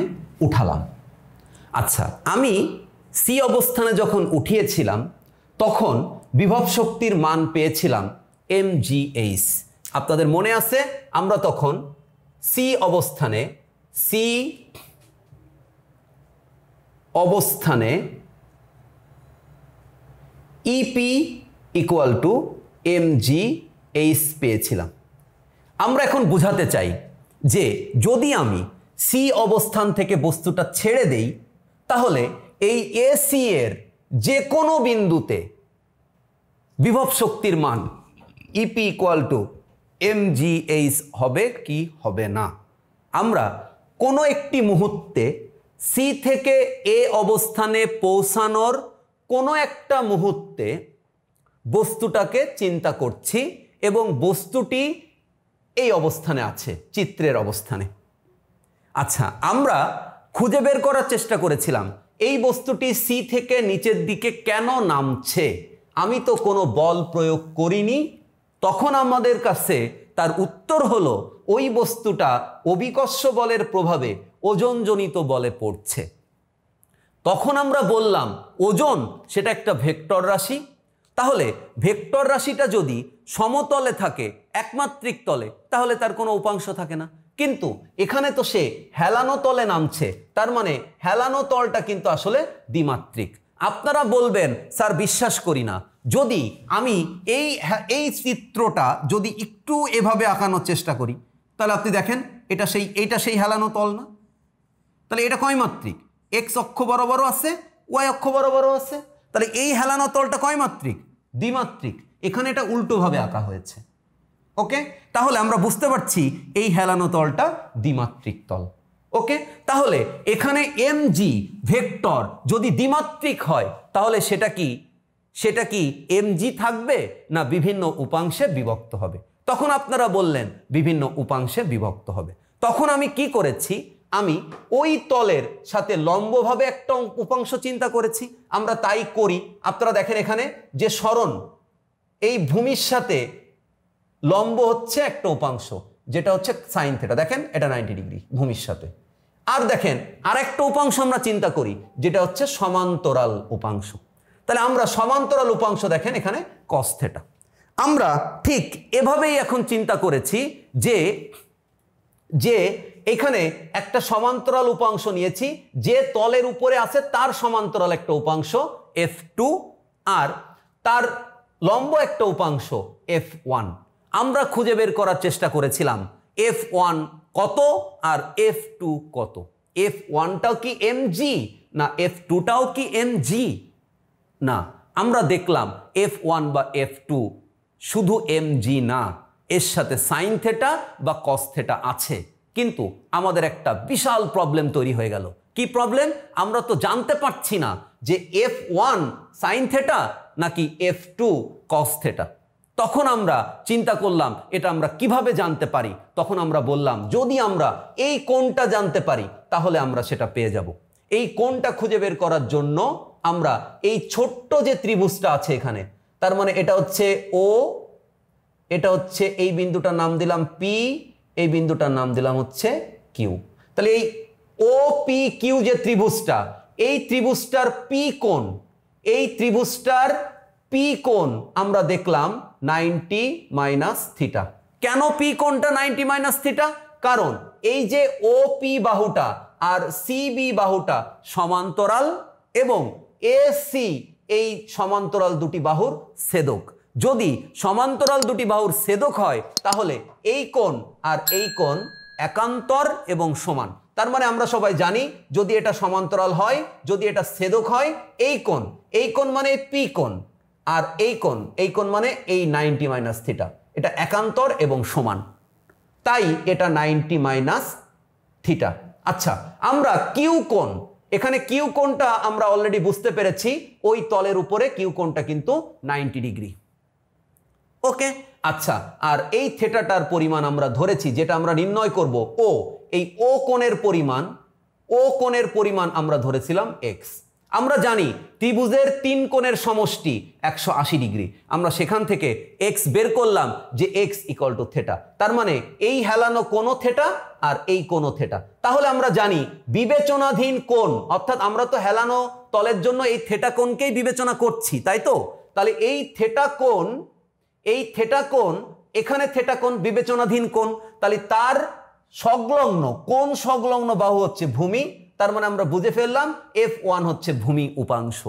উঠালাম। আচ্ছা, আমি সি অবস্থানে যখন উঠিয়েছিলাম তখন বিভব শক্তির মান পেয়েছিলাম mgh। আপনাদের মনে আছে আমরা তখন সি অবস্থানে ইপি ইকুয়াল টু mgh পেয়েছিলাম। আমরা এখন বোঝাতে চাই যে যদি আমি সি অবস্থান থেকে বস্তুটা ছেড়ে দেই তাহলে এই এসি এর যে কোনো বিন্দুতে বিভব শক্তির মান ইপি ইকুয়াল টু mgh হবে কি হবে না। আমরা কোনো একটি মুহূর্তে সি থেকে এ অবস্থানে পৌঁছানোর কোনো একটা মুহূর্তে বস্তুটাকে চিন্তা করছি এবং বস্তুটি এই অবস্থানে আছে, চিত্রের অবস্থানে। আচ্ছা, আমরা খুঁজে বের করার চেষ্টা করেছিলাম এই বস্তুটি সি থেকে নিচের দিকে কেন নামছে। আমি তো কোনো বল প্রয়োগ করিনি। তখন আমাদের কাছে তার উত্তর হলো ওই বস্তুটা অভিকর্ষ বলের প্রভাবে ওজনজনিত বলে পড়ছে। তখন আমরা বললাম ওজন সেটা একটা ভেক্টর রাশি। তাহলে ভেক্টর রাশিটা যদি সমতলে থাকে, একমাত্রিক তলে, তাহলে তার কোনো উপাংশ থাকে না। কিন্তু এখানে তো সে হেলানো তলে নামছে, তার মানে হেলানো তলটা কিন্তু আসলে দ্বিমাত্রিক। আপনারা বলবেন স্যার বিশ্বাস করি না। যদি আমি এই চিত্রটা যদি একটু এভাবে আঁকানোর চেষ্টা করি তাহলে আপনি দেখেন এইটা সেই হেলানো তল না। তাহলে এটা কয় মাত্রিক? এক্স অক্ষ বরাবরও আছে, ওয়াই অক্ষ বরাবরও আছে। তাহলে এই হেলানো তলটা কয় মাত্রিক? দ্বিমাত্রিক। এখানে এটা উল্টোভাবে আঁকা হয়েছে। ওকে, তাহলে আমরা বুঝতে পারছি এই হেলানো তলটা দ্বিমাত্রিক তল। ওকে, তাহলে এখানে mg ভেক্টর যদি দ্বিমাত্রিক হয় তাহলে সেটা কি mg থাকবে না বিভিন্ন উপাংশে বিভক্ত হবে? তখন আপনারা বললেন বিভিন্ন উপাংশে বিভক্ত হবে। তখন আমি কি করেছি, আমি ওই তলের সাথে লম্বভাবে একটা উপাংশ চিন্তা করেছি। আমরা তাই করি। আপনারা দেখেন এখানে যে সরণ, এই ভূমির সাথে লম্ব হচ্ছে একটা উপাংশ যেটা হচ্ছে সাইন থিটা। দেখেন এটা 90 ডিগ্রি ভূমির সাথে। আর দেখেন আরেকটা উপাংশ আমরা চিন্তা করি যেটা হচ্ছে সমান্তরাল উপাংশ। তাহলে আমরা সমান্তরাল উপাংশ দেখেন এখানে কস থিটা। আমরা ঠিক এভাবেই এখন চিন্তা করেছি যে এখানে একটা সমান্তরাল উপাংশ নিয়েছি, যে তলের উপরে আছে তার সমান্তরাল একটা উপাংশ f2 আর তার লম্ব একটা উপাংশ f1। আমরা খুঁজে বের করার চেষ্টা করেছিলাম f1 কত আর f2 কত। f1টাও কি mg না f2টাও কি mg? না, আমরা দেখলাম f1 বা f2 শুধু mg না, এর সাথে সাইন থিটা বা কস থিটা আছে। কিন্তু আমাদের একটা বিশাল প্রবলেম তৈরি হয়ে গেল। কি প্রবলেম? আমরা তো জানতে পারছি না যে f1 সাইন থিটা নাকি f2 কস থিটা। তখন আমরা চিন্তা করলাম এটা আমরা কিভাবে জানতে পারি। তখন আমরা বললাম যদি আমরা এই কোণটা জানতে পারি তাহলে আমরা সেটা পেয়ে যাব। এই কোণটা খুঁজে বের করার জন্য আমরা এই ছোট্ট যে ত্রিভুজটা আছে এখানে, তার মানে এটা হচ্ছে ও, এটা হচ্ছে এই বিন্দুটার নাম দিলাম পি, এই বিন্দুটার নাম দিলাম হচ্ছে কিউ। তাহলে এই ও পি কিউ যে ত্রিভুজটা, এই ত্রিভুজটার পি কোণ, এই ত্রিভুজটার পি কোণ আমরা দেখলাম 90 মাইনাস থিটা। কেন পি কোণটা 90 মাইনাস থিটা? কারণ এই যে ও পি বাহুটা আর সিবি বাহুটা সমান্তরাল এবং এসি এই সমান্তরাল দুটি বাহুর ছেদক। যদি সমান্তরাল দুটি বাহুর ছেদক হয় তাহলে এই কোণ আর এই কোণ একান্তর এবং সমান। তার মানে আমরা সবাই জানি যদি এটা সমান্তরাল হয়, যদি এটা ছেদক হয়, এই কোণ মানে পি কোণ আর এই কোণ মানে এই 90 মাইনাস থিটা, এটা একান্তর এবং সমান, তাই এটা 90 মাইনাস থিটা। আচ্ছা, আমরা কিউ কোণ, এখানে কিউ কোণটা আমরা অলরেডি বুঝতে পেরেছি, ওই তলের উপরে কিউ কোণটা কিন্তু 90 ডিগ্রি। ওকে, আচ্ছা, আর এই থিটাটার পরিমাণ আমরা ধরেছি, যেটা আমরা নির্ণয় করব ও, এই ও কোণের পরিমাণ আমরা ধরেছিলাম এক্স। আমরা জানি ত্রিভুজের তিন কোণের সমষ্টি 180 ডিগ্রি। আমরা সেখান থেকে এক্স বের করলাম যে এক্স ইকুয়াল টু থিটা। তার মানে এই হেলানো কোণ থিটা আর এই কোণ থিটা। তাহলে আমরা জানি বিবেচনাধীন কোণ, অর্থাৎ আমরা তো হেলানো তলের জন্য এই থিটা কোণকেই বিবেচনা করছি, তাই তো? তাহলে এই থিটা কোণ এই থেটা কোণ, এখানে থেটা কোণ বিবেচনাধীন কোণ, তাহলে তার সংলগ্ন কোণ সংলগ্ন বাহু হচ্ছে ভূমি, তার মানে আমরা বুঝে ফেললাম F1 হচ্ছে ভূমি উপাংশ।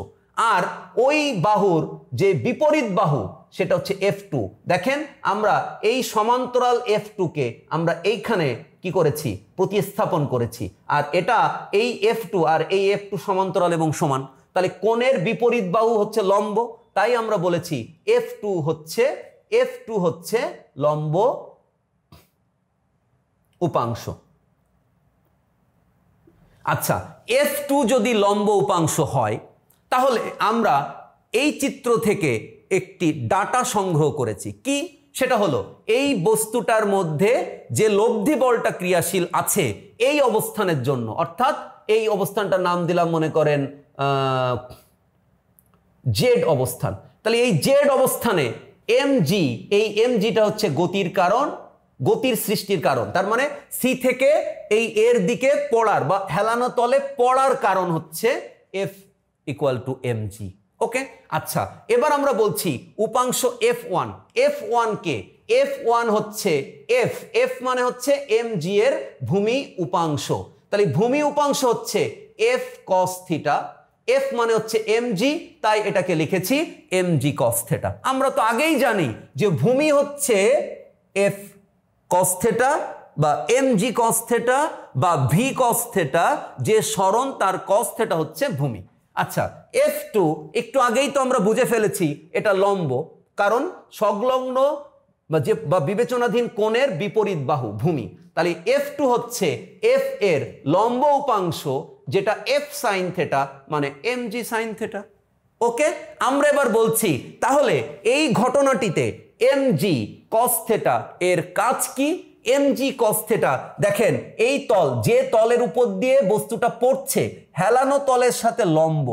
আর ওই বাহুর যে বিপরীত বাহু সেটা হচ্ছে F2। দেখেন আমরা এই সমান্তরাল F2 কে আমরা এইখানে কি করেছি, প্রতিস্থাপন করেছি, আর এটা এই F2 আর এই F2 সমান্তরাল এবং সমান, তাহলে কোণের বিপরীত বাহু হচ্ছে লম্ব, তাই আমরা বলেছি F2 হচ্ছে লম্ব উপাংশ। আচ্ছা, F2 যদি লম্ব উপাংশ হয় তাহলে আমরা এই চিত্র থেকে একটি ডাটা সংগ্রহ করেছি, কি সেটা হলো এই বস্তুটার মধ্যে যে লব্ধি বলটা ক্রিয়াশীল আছে এই অবস্থানের জন্য, অর্থাৎ এই অবস্থানটার নাম দিলাম মনে করেন জেড অবস্থান। তাহলে এই জেড অবস্থানে mg, এই mgটা হচ্ছে গতির কারণ, গতির সৃষ্টির কারণ, তার মানে সি থেকে এই এর দিকে পড়ার বা হেলানো তলে পড়ার কারণ হচ্ছে F = mg। ওকে, আচ্ছা এবার আমরা বলছি উপাংশ F1, F1 কে, F1 হচ্ছে F মানে হচ্ছে mg এর ভূমি উপাংশ, তাহলে ভূমি উপাংশ হচ্ছে F cos থিটা, F মানে হচ্ছে mg, তাই এটাকে লিখেছি mg cos থিটা। আমরা তো আগেই জানি যে ভূমি হচ্ছে F cos থিটা বা mg cos থিটা বা v cos থিটা, যে সরণ তার cos থিটা হচ্ছে ভূমি। আচ্ছা, F2 একটু আগেই তো আমরা বুঝে ফেলেছি এটা লম্ব, কারণ সংলগ্ন বা বিবেচনাধীন কোণের বিপরীত বাহু ভূমি, তাহলে F2 হচ্ছে F এর লম্ব উপাংশ, যেটা F sin থিটা মানে mg sin থিটা। ওকে, আমরা এবার বলছি তাহলে এই ঘটনাটিতে mg cos থিটা এর কাজ কি? mg cos থিটা, দেখেন এই তল, যে তলের উপর দিয়ে বস্তুটা পড়ছে হেলানো তলের সাথে লম্ব,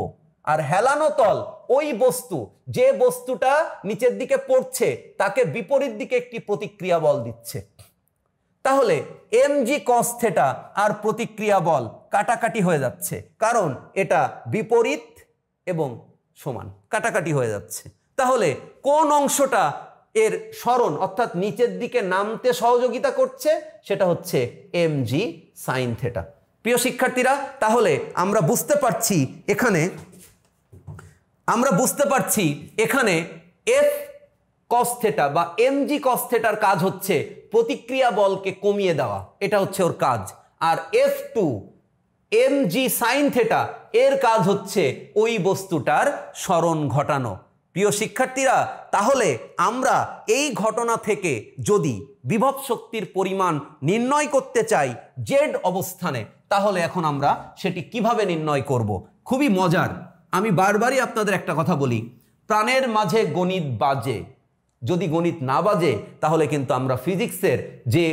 আর হেলানো তল ওই বস্তু, যে বস্তুটা নিচের দিকে পড়ছে তাকে বিপরীত দিকে একটি প্রতিক্রিয়া বল দিচ্ছে। তাহলে mg cos থিটা আর প্রতিক্রিয়া বল কাটাকাটি হয়ে যাচ্ছে, কারণ এটা বিপরীত এবং সমান, কাটাকাটি হয়ে যাচ্ছে। তাহলে কোন অংশটা এর সরণ অর্থাৎ নিচের দিকে নামতে সহযোগিতা করছে, সেটা হচ্ছে mg sin থিটা। প্রিয় শিক্ষার্থীরা, তাহলে আমরা বুঝতে পারছি এখানে F cos থিটা বা mg cos থিটার কাজ হচ্ছে প্রতিক্রিয়া বলকে কমিয়ে দেওয়া, এটা হচ্ছে ওর কাজ। আর F2 mg sin থিটা এর কাজ হচ্ছে ওই বস্তুটার সরণ ঘটানো। প্রিয় শিক্ষার্থীরা, তাহলে আমরা এই ঘটনা থেকে যদি বিভব শক্তির পরিমাণ নির্ণয় করতে চাই জেড অবস্থানে, তাহলে এখন আমরা সেটি কিভাবে নির্ণয় করব? খুবই মজার। আমি বারবারই আপনাদের একটা কথা বলি, প্রাণের মাঝে গণিত বাজে, যদি গণিত না বাজে তাহলে কিন্তু আমরা ফিজিক্সের যে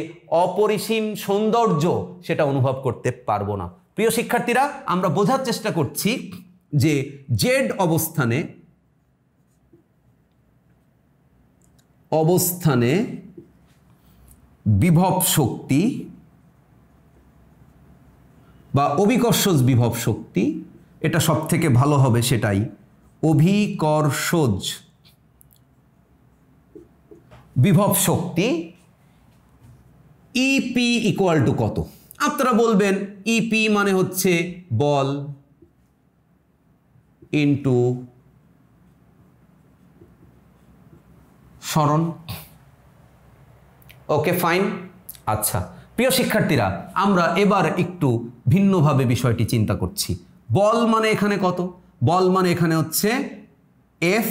অপরিসীম সৌন্দর্য সেটা অনুভব করতে পারবো না। প্রিয় শিক্ষার্থীরা, আমরা বোঝার চেষ্টা করছি যে জেড অবস্থানে বিভব শক্তি বা অভিকর্ষজ বিভব শক্তি, এটা সব থেকে ভালো হবে, সেটাই অভিকর্ষজ বিভব শক্তি ইপি ইকুয়াল টু কত? আপনারা বলবেন ইপি মানে হচ্ছে বল ইনটু সরণ। ওকে, ফাইন। আচ্ছা প্রিয় শিক্ষার্থীরা, আমরা এবার একটু ভিন্নভাবে বিষয়টি চিন্তা করছি। বল মানে এখানে কত? বল মানে এখানে হচ্ছে F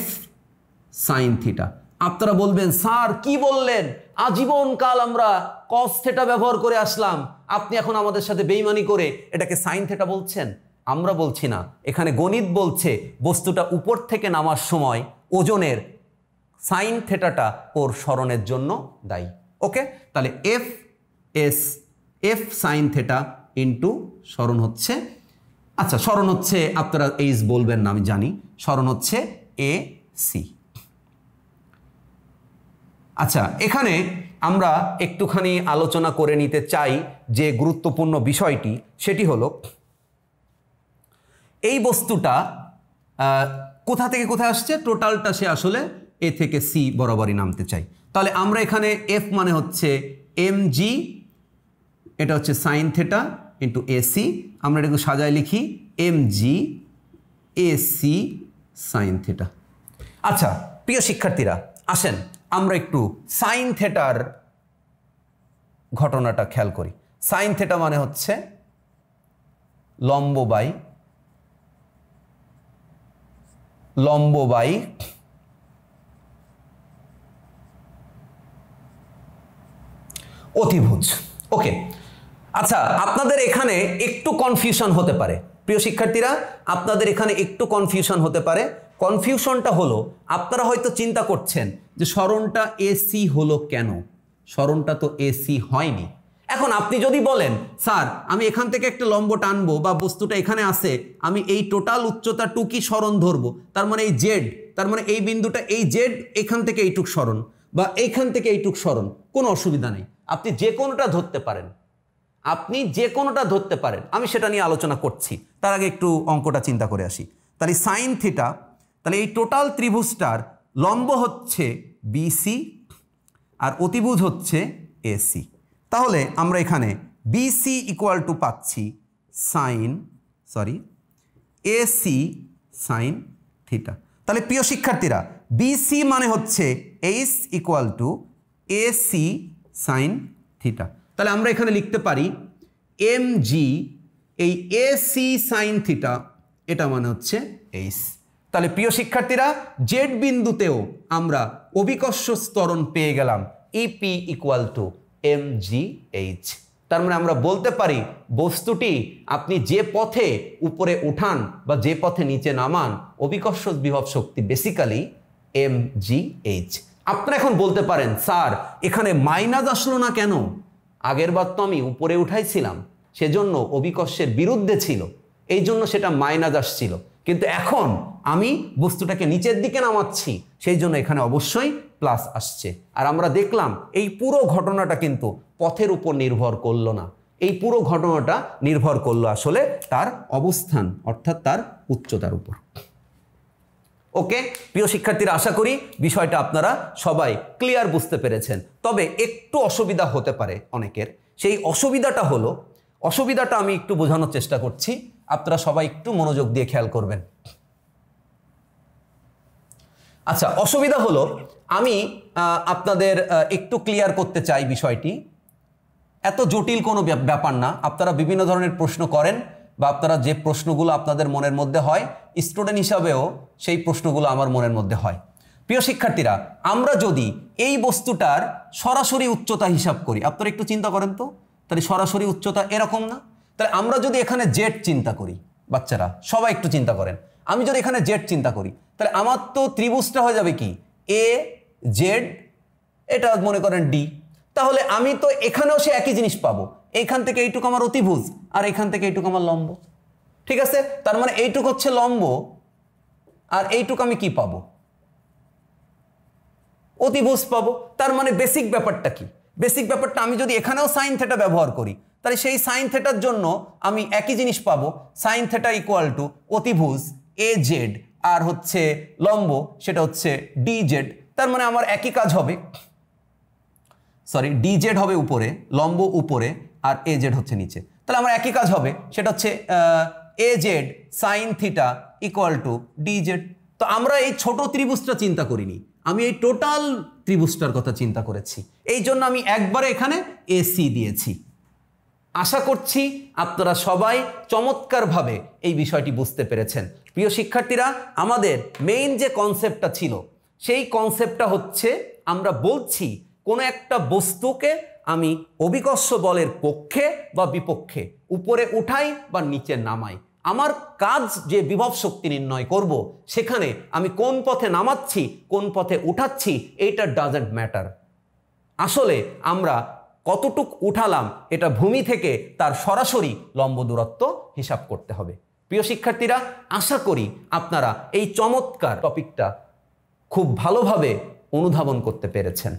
sin থিটা। আপনারা বলবেন স্যার কি বললেন, আজীবনকাল আমরা cos থিটা ব্যবহার করে আসলাম, আপনি এখন আমাদের সাথে বেইমানি করে এটাকে sin থিটা বলছেন। আমরা বলছি না, এখানে গণিত বলছে বস্তুটা উপর থেকে নামার সময় ওজনের sin থিটাটা ওর সরণের জন্য দায়ী। ওকে, তাহলে F sin থিটা ইন্টু সরণ হচ্ছে, আচ্ছা সরণ হচ্ছে, আপনারা এইচ বলবেন না আমি জানি, সরণ হচ্ছে AC। আচ্ছা, এখানে আমরা একটুখানি আলোচনা করে নিতে চাই যে গুরুত্বপূর্ণ বিষয়টি, সেটি হলো এই বস্তুটা কোথা থেকে কোথায় আসছে, টোটালটা সে আসলে এ থেকে সি বরাবরই নামতে চাই। তাহলে আমরা এখানে এফ মানে হচ্ছে mg, এটা হচ্ছে সাইন থেটা ইন্টু এসি, আমরা এটাকে সাজায় লিখি mg এসি সাইন থেটা। আচ্ছা প্রিয় শিক্ষার্থীরা, আসেন আমরা একটু সাইন থেটার ঘটনাটা খেয়াল করি। সাইন থেটা মানে হচ্ছে লম্ব বাই অতিভুজ। ওকে, আচ্ছা আপনাদের এখানে একটু কনফিউশন হতে পারে প্রিয় শিক্ষার্থীরা, আপনাদের এখানে একটু কনফিউশন হতে পারে। কনফিউশনটা হলো আপনারা হয়তো চিন্তা করছেন যে সরণটা এসি হলো কেন, সরণটা তো এসি হয়নি। এখন আপনি যদি বলেন স্যার আমি এখান থেকে একটা লম্ব টানবো বা বস্তুটা এখানে আছে, আমি এই টোটাল উচ্চতা টুকি সরণ ধরবো, তার মানে এই জেড, তার মানে এই বিন্দুটা এই জেড এখান থেকে এইটুক সরণ বা এইখান থেকে এইটুক সরণ, কোনো অসুবিধা নেই, আপনি যে কোনোটা ধরতে পারেন, আপনি যে কোনোটা ধরতে পারেন। আমি সেটা নিয়ে আলোচনা করছি, তার আগে একটু অঙ্কটা চিন্তা করে আসি। তাহলে সাইন থিটা, তাহলে এই টোটাল ত্রিভুজটার লম্ব হচ্ছে বিসি আর অতিভুজ হচ্ছে এসি। তাহলে আমরা এখানে বিসি ইকুয়াল টু পাচ্ছি এসি সাইন থিটা। তাহলে প্রিয় শিক্ষার্থীরা, বিসি মানে হচ্ছে H equal to AC sign theta. তাহলে আমরা এখানে লিখতে পারি mg, এই এসি সাইন থিটা এটা মানে হচ্ছে এইচ। তাহলে প্রিয় শিক্ষার্থীরা, জেড বিন্দুতেও আমরা অভিকর্ষ ত্বরণ পেয়ে গেলাম ইপি ইকুয়াল টু mgh। তার মানে আমরা বলতে পারি বস্তুটি আপনি যে পথে উপরে উঠান বা যে পথে নিচে নামান, অভিকর্ষ বিভব শক্তি বেসিক্যালি mgh। আপনারা এখন বলতে পারেন স্যার এখানে মাইনাস আসলো না কেন? আগের বার তো আমি উপরে উঠাইছিলাম, সেজন্য অভিকর্ষের বিরুদ্ধে ছিল, এই জন্য সেটা মাইনাস আসছিল, কিন্তু এখন আমি বস্তুটাকে নিচের দিকে নামাচ্ছি, সেই জন্য এখানে অবশ্যই প্লাস আসছে। আর আমরা দেখলাম এই পুরো ঘটনাটা কিন্তু পথের উপর নির্ভর করলো না, এই পুরো ঘটনাটা নির্ভর করলো আসলে তার অবস্থান অর্থাৎ তার উচ্চতার উপর। ওকে প্রিয় শিক্ষার্থীরা, আশা করি বিষয়টা আপনারা সবাই ক্লিয়ার বুঝতে পেরেছেন। তবে একটু অসুবিধা হতে পারে অনেকের, সেই অসুবিধাটা হলো, অসুবিধাটা আমি একটু বোঝানোর চেষ্টা করছি, আপনারা সবাই একটু মনোযোগ দিয়ে খেয়াল করবেন। আচ্ছা, অসুবিধা হলো আমি আপনাদের একটু ক্লিয়ার করতে চাই বিষয়টি। এত জটিল কোনো ব্যাপার না, আপনারা বিভিন্ন ধরনের প্রশ্ন করেন বা আপনারা যে প্রশ্নগুলো আপনাদের মনের মধ্যে হয়, স্টুডেন্ট হিসাবেও সেই প্রশ্নগুলো আমার মনের মধ্যে হয়। প্রিয় শিক্ষার্থীরা, আমরা যদি এই বস্তুটার সরাসরি উচ্চতা হিসাব করি, আপনারা একটু চিন্তা করেন তো, তাহলে সরাসরি উচ্চতা এরকম না? তাহলে আমরা যদি এখানে জেড চিন্তা করি, বাচ্চারা সবাই একটু চিন্তা করেন, আমি যদি এখানে জেড চিন্তা করি, তাহলে আমার তো ত্রিভুজটা হয়ে যাবে কি এ জেড, এটা মনে করেন ডি। তাহলে আমি তো এখানেও সে একই জিনিস পাবো, এইখান থেকে এইটুকু আমার অতিভুজ আর এইখান থেকে এইটুকু আমার লম্ব, ঠিক আছে? তার মানে এইটুকু হচ্ছে লম্ব আর এইটুকু আমি কি পাবো? অতিভুজ পাবো। তার মানে বেসিক ব্যাপারটা কি? বেসিক ব্যাপারটা আমি যদি এখানেও সাইন থেটা ব্যবহার করি, তাহলে সেই সাইন থেটার জন্য আমি একই জিনিস পাবো, সাইন থেটা ইকুয়াল টু অতিভুজ এ জেড আর হচ্ছে লম্ব সেটা হচ্ছে ডি জেড। তার মানে আমার একই কাজ হবে, ডি জেড হবে উপরে, লম্ব উপরে আর এ জেড হচ্ছে নিচে। তাহলে আমার একই কাজ হবে, সেটা হচ্ছে A Z sine theta equal to D Z. তো আমরা এই ছোট ত্রিভুজটা চিন্তা করিনি, আমি এই টোটাল ত্রিভুজটার কথা চিন্তা করেছি, এই জন্য আমি একবারে এখানে এসি দিয়েছি। আশা করছি আপনারা সবাই চমৎকারভাবে এই বিষয়টি বুঝতে পেরেছেন। প্রিয় শিক্ষার্থীরা, আমাদের মেইন যে কনসেপ্টটা ছিল, সেই কনসেপ্টটা হচ্ছে আমরা বলছি কোনো একটা বস্তুকে আমি অভিকর্ষ বলের পক্ষে বা বিপক্ষে উপরে উঠাই বা নিচে নামাই, আমার কাজ যে বিভব শক্তি নির্ণয় করব, সেখানে আমি কোন পথে নামাচ্ছি কোন পথে উঠাচ্ছি এইটা ডাজন্ট ম্যাটার। আসলে আমরা কতটুক উঠালাম এটা ভূমি থেকে তার সরাসরি লম্ব দূরত্ব হিসাব করতে হবে। প্রিয় শিক্ষার্থীরা, আশা করি আপনারা এই চমৎকার টপিকটা খুব ভালোভাবে অনুধাবন করতে পেরেছেন।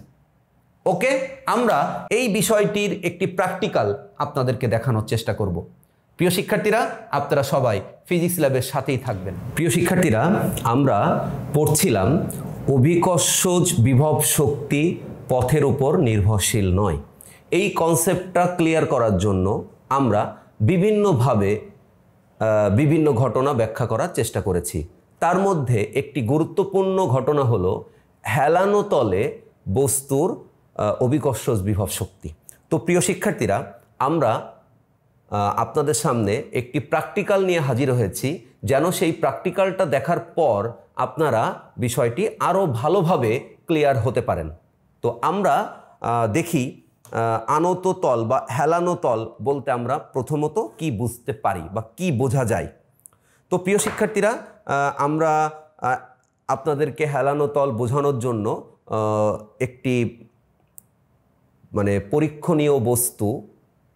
ওকে, আমরা এই বিষয়টির একটি প্র্যাকটিক্যাল আপনাদেরকে দেখানোর চেষ্টা করব। প্রিয় শিক্ষার্থীরা, আপনারা সবাই ফিজিক্স ল্যাবের সাথেই থাকবেন। প্রিয় শিক্ষার্থীরা, আমরা পড়ছিলাম অভিকর্ষজ বিভব শক্তি পথের উপর নির্ভরশীল নয়। এই কনসেপ্টটা ক্লিয়ার করার জন্য আমরা বিভিন্নভাবে বিভিন্ন ঘটনা ব্যাখ্যা করার চেষ্টা করেছি। তার মধ্যে একটি গুরুত্বপূর্ণ ঘটনা হলো হেলানো তলে বস্তুর অভিকর্ষজ বিভব শক্তি। তো প্রিয় শিক্ষার্থীরা, আমরা আপনাদের সামনে একটি প্র্যাকটিক্যাল নিয়ে হাজির হয়েছি, যেন সেই প্র্যাকটিক্যালটা দেখার পর আপনারা বিষয়টি আরও ভালোভাবে ক্লিয়ার হতে পারেন। তো আমরা দেখি আনত তল বা হেলানো তল বলতে আমরা প্রথমত কি বুঝতে পারি বা কি বোঝা যায়। তো প্রিয় শিক্ষার্থীরা, আমরা আপনাদেরকে হেলানো তল বোঝানোর জন্য একটি পরীক্ষণীয় বস্তু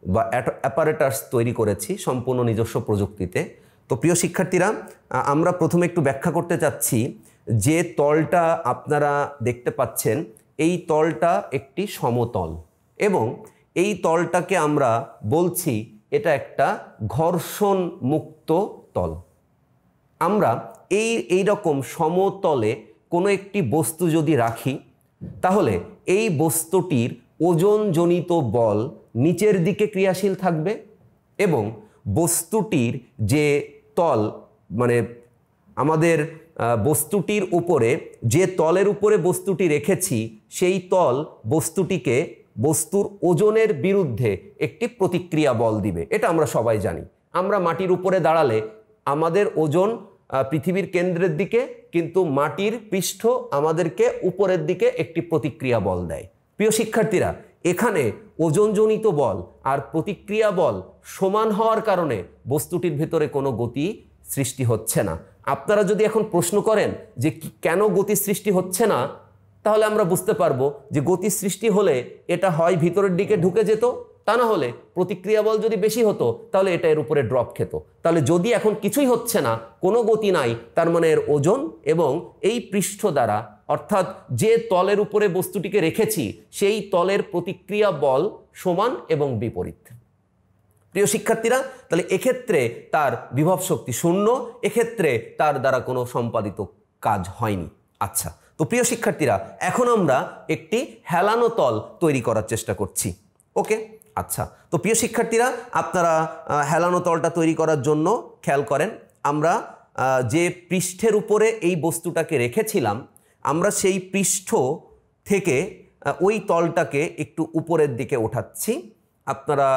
বা অ্যাপারেটাস তৈরি করেছি সম্পূর্ণ নিজস্ব প্রযুক্তিতে। তো প্রিয় শিক্ষার্থীরা, আমরা প্রথমে একটু ব্যাখ্যা করতে চাচ্ছি যে তলটা আপনারা দেখতে পাচ্ছেন, এই তলটা একটি সমতল এবং এই তলটাকে আমরা বলছি এটা একটা ঘর্ষণ মুক্ত তল। আমরা এই রকম সমতলে কোনো একটি বস্তু যদি রাখি, তাহলে এই বস্তুটির ওজনজনিত বল নিচের দিকে ক্রিয়াশীল থাকবে এবং বস্তুটির যে তল আমাদের বস্তুটির উপরে যে তলের উপরে বস্তুটি রেখেছি, সেই তল বস্তুর ওজনের বিরুদ্ধে একটি প্রতিক্রিয়া বল দিবে। এটা আমরা সবাই জানি। আমরা মাটির উপরে দাঁড়ালে আমাদের ওজন পৃথিবীর কেন্দ্রের দিকে, কিন্তু মাটির পৃষ্ঠ আমাদেরকে উপরের দিকে একটি প্রতিক্রিয়া বল দেয়। প্রিয় শিক্ষার্থীরা, এখানে ওজনজনিত বল আর প্রতিক্রিয়া বল সমান হওয়ার কারণে বস্তুটির ভিতরে কোনো গতি সৃষ্টি হচ্ছে না। আপনারা যদি এখন প্রশ্ন করেন যে কেন গতি সৃষ্টি হচ্ছে না, তাহলে আমরা বুঝতে পারবো যে গতি সৃষ্টি হলে এটা হয় ভিতরের দিকে ঢুকে যেত, তা না হলে প্রতিক্রিয়া বল যদি বেশি হতো তাহলে এটা এর উপরে ড্রপ খেত। তাহলে যদি এখন কিছুই হচ্ছে না, কোনো গতি নাই, তার মানে এর ওজন এবং এই পৃষ্ঠ দ্বারা, অর্থাৎ যে তলের উপরে বস্তুটিকে রেখেছি সেই তলের প্রতিক্রিয়া বল সমান এবং বিপরীত। প্রিয় শিক্ষার্থীরা, তাহলে এক্ষেত্রে তার বিভব শক্তি শূন্য, এক্ষেত্রে তার দ্বারা কোনো সম্পাদিত কাজ হয়নি। আচ্ছা, তো প্রিয় শিক্ষার্থীরা, এখন আমরা একটি হেলানো তল তৈরি করার চেষ্টা করছি। ওকে, আচ্ছা, তো প্রিয় শিক্ষার্থীরা, আপনারা হেলানো তলটা তৈরি করার জন্য খেয়াল করেন, আমরা যে পৃষ্ঠের উপরে এই বস্তুটাকে রেখেছিলাম, আমরা সেই পৃষ্ঠ থেকে ওই তলটাকে একটু উপরের দিকে ওঠাচ্ছি। আপনারা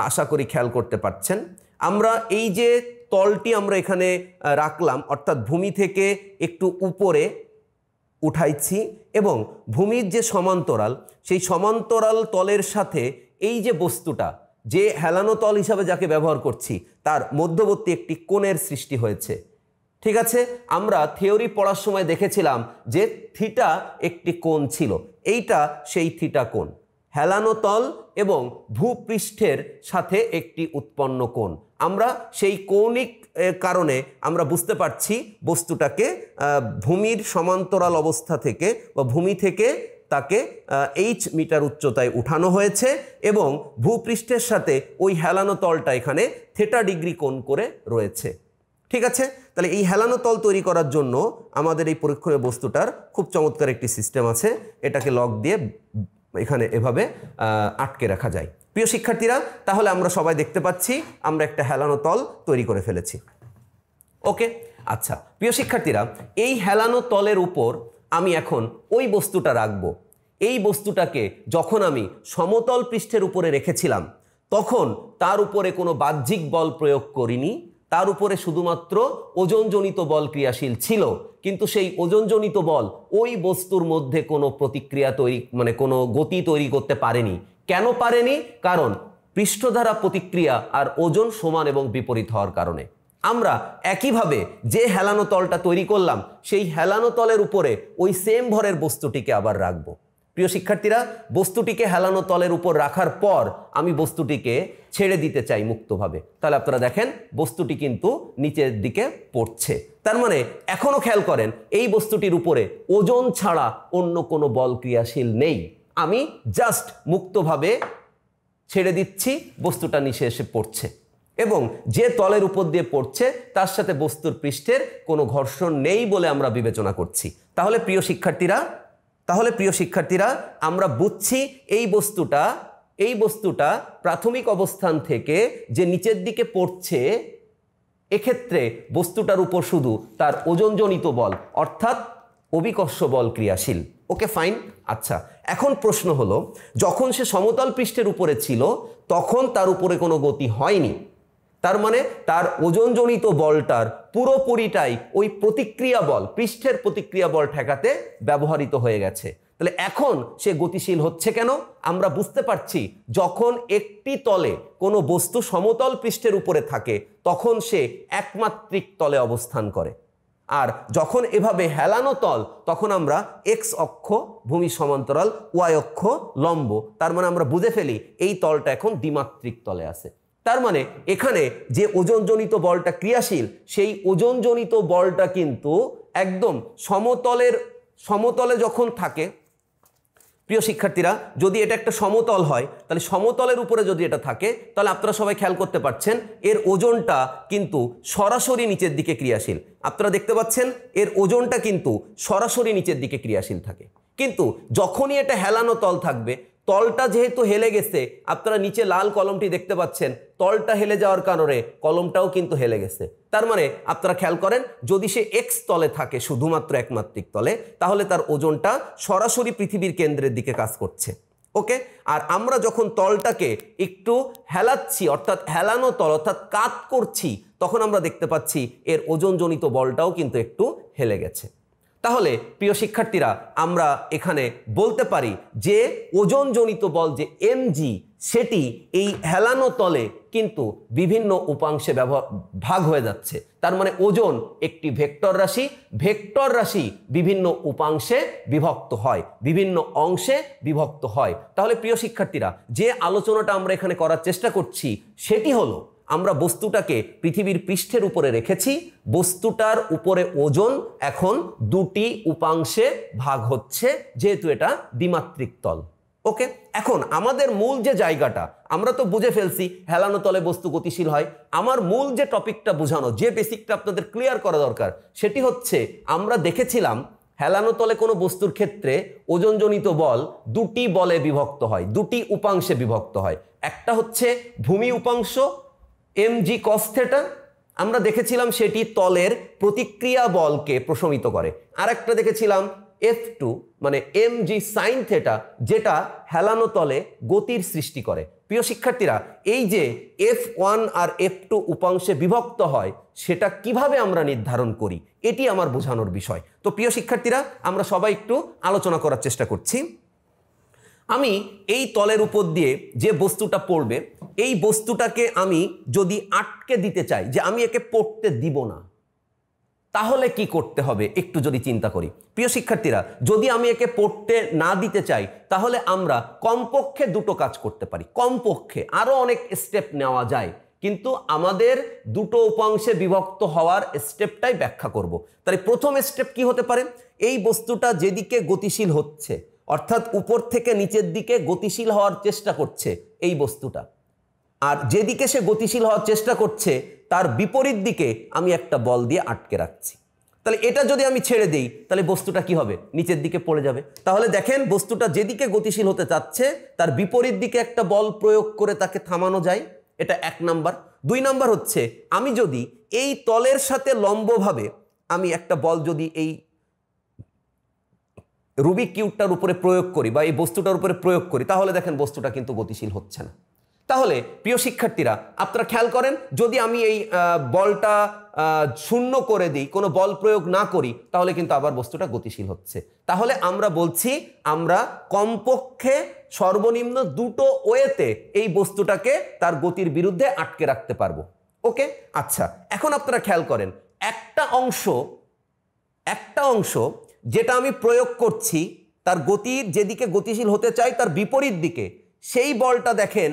আশা করি খেয়াল করতে পারছেন। আমরা এই যে তলটি আমরা এখানে রাখলাম, অর্থাৎ ভূমি থেকে একটু উপরে উঠাইছি এবং ভূমির যে সমান্তরাল, সেই সমান্তরাল তলের সাথে এই যে বস্তুটা, যে হেলানো তল হিসাবে যাকে ব্যবহার করছি, তার মধ্যবর্তী একটি কোণের সৃষ্টি হয়েছে। ঠিক আছে, আমরা থিওরি পড়ার সময় দেখেছিলাম যে থিটা একটি কোণ ছিল, এইটা সেই থিটা কোণ। হেলানো তল এবং ভূপৃষ্ঠের সাথে একটি উৎপন্ন কোণ, আমরা সেই কৌণিক কারণে আমরা বুঝতে পারছি বস্তুটাকে ভূমির সমান্তরাল অবস্থা থেকে বা ভূমি থেকে তাকে h মিটার উচ্চতায় উঠানো হয়েছে এবং ভূপৃষ্ঠের সাথে ওই হেলানো তলটা এখানে থিটা ডিগ্রি কোণ করে রয়েছে। ঠিক আছে, তাহলে এই হেলানো তল তৈরি করার জন্য আমাদের এই পরীক্ষণীয় বস্তুটার খুব চমৎকার একটি সিস্টেম আছে। এটাকে লক দিয়ে এখানে এভাবে আটকে রাখা যায়। প্রিয় শিক্ষার্থীরা, তাহলে আমরা সবাই দেখতে পাচ্ছি আমরা একটা হেলানো তল তৈরি করে ফেলেছি। ওকে, আচ্ছা প্রিয় শিক্ষার্থীরা, এই হেলানো তলের উপর আমি এখন ওই বস্তুটা রাখবো। এই বস্তুটাকে যখন আমি সমতল পৃষ্ঠের উপরে রেখেছিলাম, তখন তার উপরে কোনো বাহ্যিক বল প্রয়োগ করিনি, তার উপরে শুধুমাত্র ওজনজনিত বল ক্রিয়াশীল ছিল। কিন্তু সেই ওজনজনিত বল ওই বস্তুর মধ্যে কোনো প্রতিক্রিয়া তৈরি কোনো গতি তৈরি করতে পারেনি। কেন পারেনি? কারণ পৃষ্ঠ দ্বারা প্রতিক্রিয়া আর ওজন সমান এবং বিপরীত হওয়ার কারণে। আমরা একইভাবে যে হেলানো তলটা তৈরি করলাম, সেই হেলানো তলের উপরে ওই সেম ভরের বস্তুটিকে আবার রাখবো। প্রিয় শিক্ষার্থীরা, বস্তুটিকে হেলানো তলের উপর রাখার পর আমি বস্তুটিকে ছেড়ে দিতে চাই মুক্তভাবে। তাহলে আপনারা দেখেন বস্তুটি কিন্তু নিচের দিকে পড়ছে। তার মানে এখনো খেয়াল করেন, এই বস্তুটির উপরে ওজন ছাড়া অন্য কোনো বল ক্রিয়াশীল নেই। আমি জাস্ট মুক্তভাবে ছেড়ে দিচ্ছি, বস্তুটা নিচে এসে পড়ছে। এবং যে তলের উপর দিয়ে পড়ছে তার সাথে বস্তুর পৃষ্ঠের কোনো ঘর্ষণ নেই বলে আমরা বিবেচনা করছি। তাহলে প্রিয় শিক্ষার্থীরা আমরা বুঝছি এই বস্তুটা প্রাথমিক অবস্থান থেকে যে নিচের দিকে পড়ছে, এক্ষেত্রে বস্তুটার উপর শুধু তার ওজনজনিত বল অর্থাৎ অভিকর্ষ বল ক্রিয়াশীল। ওকে, ফাইন। আচ্ছা, এখন প্রশ্ন হলো, যখন সে সমতল পৃষ্ঠের উপরে ছিল তখন তার উপরে কোনো গতি হয়নি, তার মানে তার ওজনজনিত বলটার পুরোপুরিটাই ওই প্রতিক্রিয়া বল, পৃষ্ঠের প্রতিক্রিয়া বল ঠেকাতে ব্যবহৃত হয়ে গেছে। তাহলে এখন সে গতিশীল হচ্ছে কেন? আমরা বুঝতে পারছি যখন একটি তলে কোনো বস্তু সমতল পৃষ্ঠের উপরে থাকে তখন সে একমাত্রিক তলে অবস্থান করে, আর যখন এভাবে হেলানো তল তখন আমরা এক্স অক্ষ ভূমি সমান্তরাল, ওয়াই অক্ষ লম্ব, তার মানে আমরা বুঝে ফেলি এই তলটা এখন দ্বিমাত্রিক তলে আছে। তার মানে এখানে যে ওজনজনিত বলটা ক্রিয়াশীল, সেই ওজনজনিত বলটা কিন্তু একদম সমতলে যখন থাকে, প্রিয় শিক্ষার্থীরা, যদি এটা একটা সমতল হয় তাহলে সমতলের উপরে যদি এটা থাকে তাহলে আপনারা সবাই খেয়াল করতে পারছেন এর ওজনটা কিন্তু সরাসরি নিচের দিকে ক্রিয়াশীল। আপনারা দেখতে পাচ্ছেন এর ওজনটা কিন্তু সরাসরি নিচের দিকে ক্রিয়াশীল থাকে। কিন্তু যখনই এটা হেলানো তল থাকবে, তলটা যেহেতু হেলে গেছে, আপনারা নিচে লাল কলমটি দেখতে পাচ্ছেন, তলটা হেলে যাওয়ার কারণে কলমটাও কিন্তু হেলে গেছে। তার মানে আপনারা খেয়াল করেন, যদি সে এক্স তলে থাকে, শুধুমাত্র একমাত্রিক তলে, তাহলে তার ওজনটা সরাসরি পৃথিবীর কেন্দ্রের দিকে কাজ করছে। ওকে, আর আমরা যখন তলটাকে একটু হেলাচ্ছি, অর্থাৎ হেলানো তল অর্থাৎ কাত করছি, তখন আমরা দেখতে পাচ্ছি এর ওজনজনিত বলটাও কিন্তু একটু হেলে গেছে। তাহলে প্রিয় শিক্ষার্থীরা, আমরা এখানে বলতে পারি যে ওজনজনিত বল যে এমজি, সেটি এই হেলানো তলে কিন্তু বিভিন্ন উপাংশে ভাগ হয়ে যাচ্ছে। তার মানে ওজন একটি ভেক্টর রাশি বিভিন্ন উপাংশে বিভক্ত হয়, বিভিন্ন অংশে বিভক্ত হয়। তাহলে প্রিয় শিক্ষার্থীরা, যে আলোচনাটা আমরা এখানে করার চেষ্টা করছি সেটি হলো, আমরা বস্তুটাকে পৃথিবীর পৃষ্ঠের উপরে রেখেছি, বস্তুটার উপরে ওজন এখন দুটি উপাংশে ভাগ হচ্ছে, যেহেতু এটা দ্বিমাত্রিক তল। ওকে, এখন আমাদের মূল যে জায়গাটা, আমরা তো বুঝে ফেলছি হেলানো তলে বস্তু গতিশীল হয়। আমার মূল যে টপিকটা বোঝানো, যে বেসিকটা আপনাদের ক্লিয়ার করা দরকার, সেটি হচ্ছে আমরা দেখেছিলাম হেলানো তলে কোনো বস্তুর ক্ষেত্রে ওজনজনিত বল দুটি বলে বিভক্ত হয়, দুটি উপাংশে বিভক্ত হয়। একটা হচ্ছে ভূমি উপাংশ mg cos θ, আমরা দেখেছিলাম সেটি তলের প্রতিক্রিয়া বলকে প্রশমিত করে। আর একটা দেখেছিলাম F2 মানে mg sin θ, যেটা হেলানো তলে গতির সৃষ্টি করে। প্রিয় শিক্ষার্থীরা, এই যে F1 আর F2 উপাংশে বিভক্ত হয়, সেটা কিভাবে আমরা নির্ধারণ করি, এটি আমার বোঝানোর বিষয়। তো প্রিয় শিক্ষার্থীরা, আমরা সবাই একটু আলোচনা করার চেষ্টা করছি। আমি এই তলের উপর দিয়ে যে বস্তুটা পড়বে, এই বস্তুটাকে আমি যদি আটকে দিতে চাই, যে আমি একে পড়তে দিব না, তাহলে কি করতে হবে একটু যদি চিন্তা করি। প্রিয় শিক্ষার্থীরা, যদি আমি একে পড়তে না দিতে চাই, তাহলে আমরা কমপক্ষে দুটো কাজ করতে পারি। কমপক্ষে আরো অনেক স্টেপ নেওয়া যায়, কিন্তু আমাদের দুটো উপাংশে বিভক্ত হওয়ার স্টেপটাই ব্যাখ্যা করব। তাই প্রথম স্টেপ কি হতে পারে? এই বস্তুটা যেদিকে গতিশীল হচ্ছে, অর্থাৎ উপর থেকে নিচের দিকে গতিশীল হওয়ার চেষ্টা করছে এই বস্তুটা, আর যেদিকে সে গতিশীল হওয়ার চেষ্টা করছে তার বিপরীত দিকে আমি একটা বল দিয়ে আটকে রাখছি। তাহলে এটা যদি আমি ছেড়ে দিই, তাহলে বস্তুটা কি হবে? নিচের দিকে পড়ে যাবে। তাহলে দেখেন, বস্তুটা যেদিকে গতিশীল হতে চাচ্ছে তার বিপরীত দিকে একটা বল প্রয়োগ করে তাকে থামানো যায়। এটা 1 নাম্বার। 2 নাম্বার হচ্ছে, আমি যদি এই তলের সাথে লম্বভাবে আমি একটা বল যদি এই রুবিক কিউবটার উপরে প্রয়োগ করি বা এই বস্তুটার উপরে প্রয়োগ করি, তাহলে দেখেন বস্তুটা কিন্তু গতিশীল হচ্ছে না। তাহলে প্রিয় শিক্ষার্থীরা, আপনারা খেয়াল করেন, যদি আমি এই বলটা শূন্য করে দিই, কোনো বল প্রয়োগ না করি, তাহলে কিন্তু আবার বস্তুটা গতিশীল হচ্ছে। তাহলে আমরা বলছি, আমরা কমপক্ষে সর্বনিম্ন দুটো ওয়েতে এই বস্তুটাকে তার গতির বিরুদ্ধে আটকে রাখতে পারবো। ওকে, আচ্ছা, এখন আপনারা খেয়াল করেন, একটা অংশ যেটা আমি প্রয়োগ করছি তার গতির যেদিকে গতিশীল হতে চাই তার বিপরীত দিকে, সেই বলটা দেখেন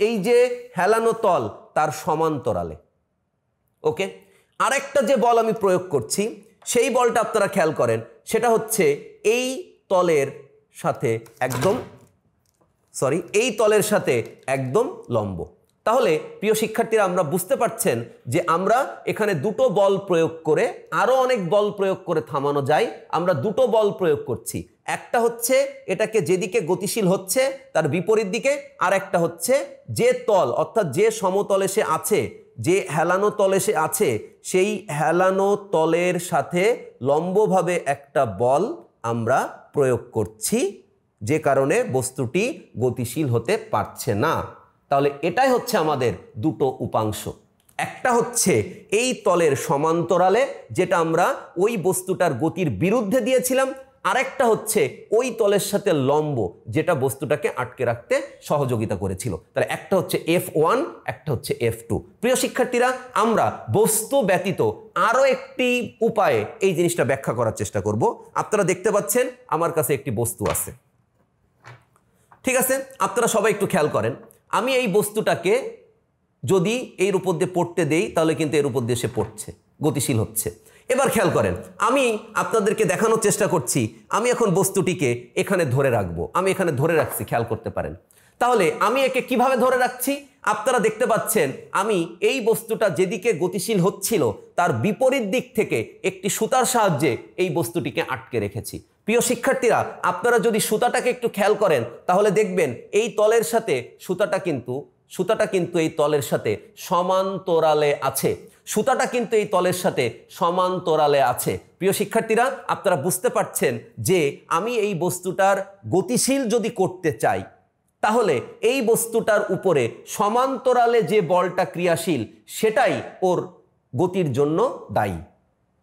এই যে হেলানো তল তার সমান্তরালে। ওকে, আরেকটা যে বল আমি প্রয়োগ করছি, সেই বলটা আপনারা খেয়াল করেন, সেটা হচ্ছে এই তলের সাথে একদম লম্ব। তাহলে প্রিয় শিক্ষার্থীরা আমরা বুঝতে পারছেন যে আমরা এখানে দুটো বল প্রয়োগ করে আরো অনেক বল প্রয়োগ করে থামানো যায়। আমরা দুটো বল প্রয়োগ করছি, একটা হচ্ছে এটাকে যেদিকে গতিশীল হচ্ছে তার বিপরীত দিকে, আর একটা হচ্ছে যে তল অর্থাৎ যে সমতলে সে আছে, যে হেলানো তলে সে আছে সেই হেলানো তলের সাথে লম্বভাবে একটা বল আমরা প্রয়োগ করছি, যে কারণে বস্তুটি গতিশীল হতে পারছে না। তাহলে এটাই হচ্ছে আমাদের দুটো উপাংশ, একটা হচ্ছে এই তলের সমান্তরালে যেটা আমরা ওই বস্তুটার গতির বিরুদ্ধে দিয়েছিলাম, আরেকটা হচ্ছে ওই তলের সাথে লম্ব যেটা বস্তুটাকে আটকে রাখতে সহযোগিতা করেছিল। তাহলে একটা হচ্ছে F1, একটা হচ্ছে F2। প্রিয় শিক্ষার্থীরা, আমরা বস্তু ব্যতীত আরো একটি উপায়ে এই জিনিসটা ব্যাখ্যা করার চেষ্টা করব। আপনারা দেখতে পাচ্ছেন আমার কাছে একটি বস্তু আছে, ঠিক আছে? আপনারা সবাই একটু খেয়াল করেন, আমি এই বস্তুটাকে যদি এর উপর দিয়ে পড়তে দেই তাহলে কিন্তু এর উপর দিয়ে সে পড়ছে, গতিশীল হচ্ছে। এবার খেয়াল করেন, আমি আপনাদেরকে দেখানোর চেষ্টা করছি আমি এখন বস্তুটিকে এখানে ধরে রাখবো, আমি এখানে ধরে রাখছি, খেয়াল করতে পারেন। তাহলে আমি একে কিভাবে ধরে রাখছি? আপনারা দেখতে পাচ্ছেন আমি এই বস্তুটা যেদিকে গতিশীল হচ্ছিল তার বিপরীত দিক থেকে একটি সুতার সাহায্যে এই বস্তুটিকে আটকে রেখেছি। প্রিয় শিক্ষার্থীরা, আপনারা যদি সুতাটাকে একটু খেয়াল করেন তাহলে দেখবেন এই তলের সাথে সুতাটা কিন্তু এই তলের সাথে সমান্তরালে আছে, সুতাটা কিন্তু এই তলের সাথে সমান্তরালে আছে। প্রিয় শিক্ষার্থীরা, আপনারা বুঝতে পারছেন যে আমি এই বস্তুটার গতিশীল যদি করতে চাই তাহলে এই বস্তুটার উপরে সমান্তরালে যে বলটা ক্রিয়াশীল সেটাই ওর গতির জন্য দায়ী।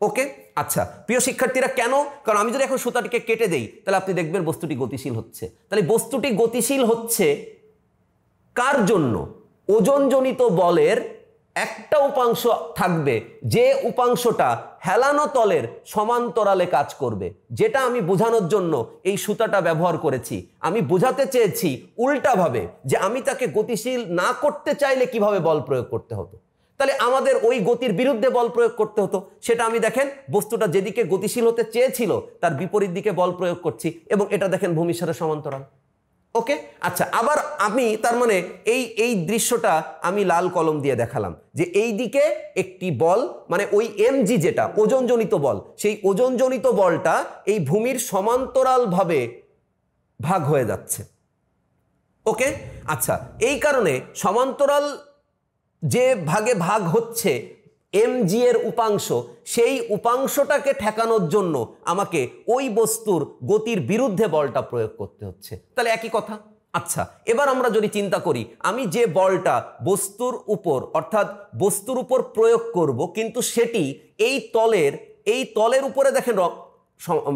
ওকে, আচ্ছা প্রিয় শিক্ষার্থীরা, কেন? কারণ আমি যদি এখন সুতাটিকে কেটে দেই তাহলে আপনি দেখবেন বস্তুটি গতিশীল হচ্ছে। তাহলে বস্তুটি গতিশীল হচ্ছে কার জন্য? ওজনজনিত বলের একটা উপাংশ থাকবে যে উপাংশটা হেলানো তলের সমান্তরালে কাজ করবে, যেটা আমি বোঝানোর জন্য এই সুতাটা ব্যবহার করেছি। আমি বোঝাতে চেয়েছি উল্টাভাবে যে আমি তাকে গতিশীল না করতে চাইলে কিভাবে বল প্রয়োগ করতে হতো। তাহলে আমাদের ওই গতির বিরুদ্ধে বল প্রয়োগ করতে হতো, সেটা আমি দেখেন বস্তুটা যেদিকে গতিশীল হতে চেয়েছিল তার বিপরীত দিকে বল প্রয়োগ করছি, এবং এটা দেখেন ভূমির সাথে সমান্তরাল। ওকে, আচ্ছা, আবার আমি তার মানে এই দৃশ্যটা আমি লাল কলম দিয়ে দেখালাম যে এই দিকে একটি বল, মানে ওই mg যেটা ওজনজনিত বল, সেই ওজনজনিত বলটা এই ভূমির সমান্তরালভাবে ভাগ হয়ে যাচ্ছে। ওকে, আচ্ছা, এই কারণে সমান্তরাল যে ভাগে ভাগ হচ্ছে mg এর উপাংশ, সেই উপাংশটাকে ঠেকানোর জন্য আমাকে ওই বস্তুর গতির বিরুদ্ধে বলটা প্রয়োগ করতে হচ্ছে। তাহলে একই কথা। আচ্ছা, এবার আমরা যদি চিন্তা করি আমি যে বলটা বস্তুর উপর অর্থাৎ বস্তুর উপর প্রয়োগ করব, কিন্তু সেটি এই তলের উপরে দেখেন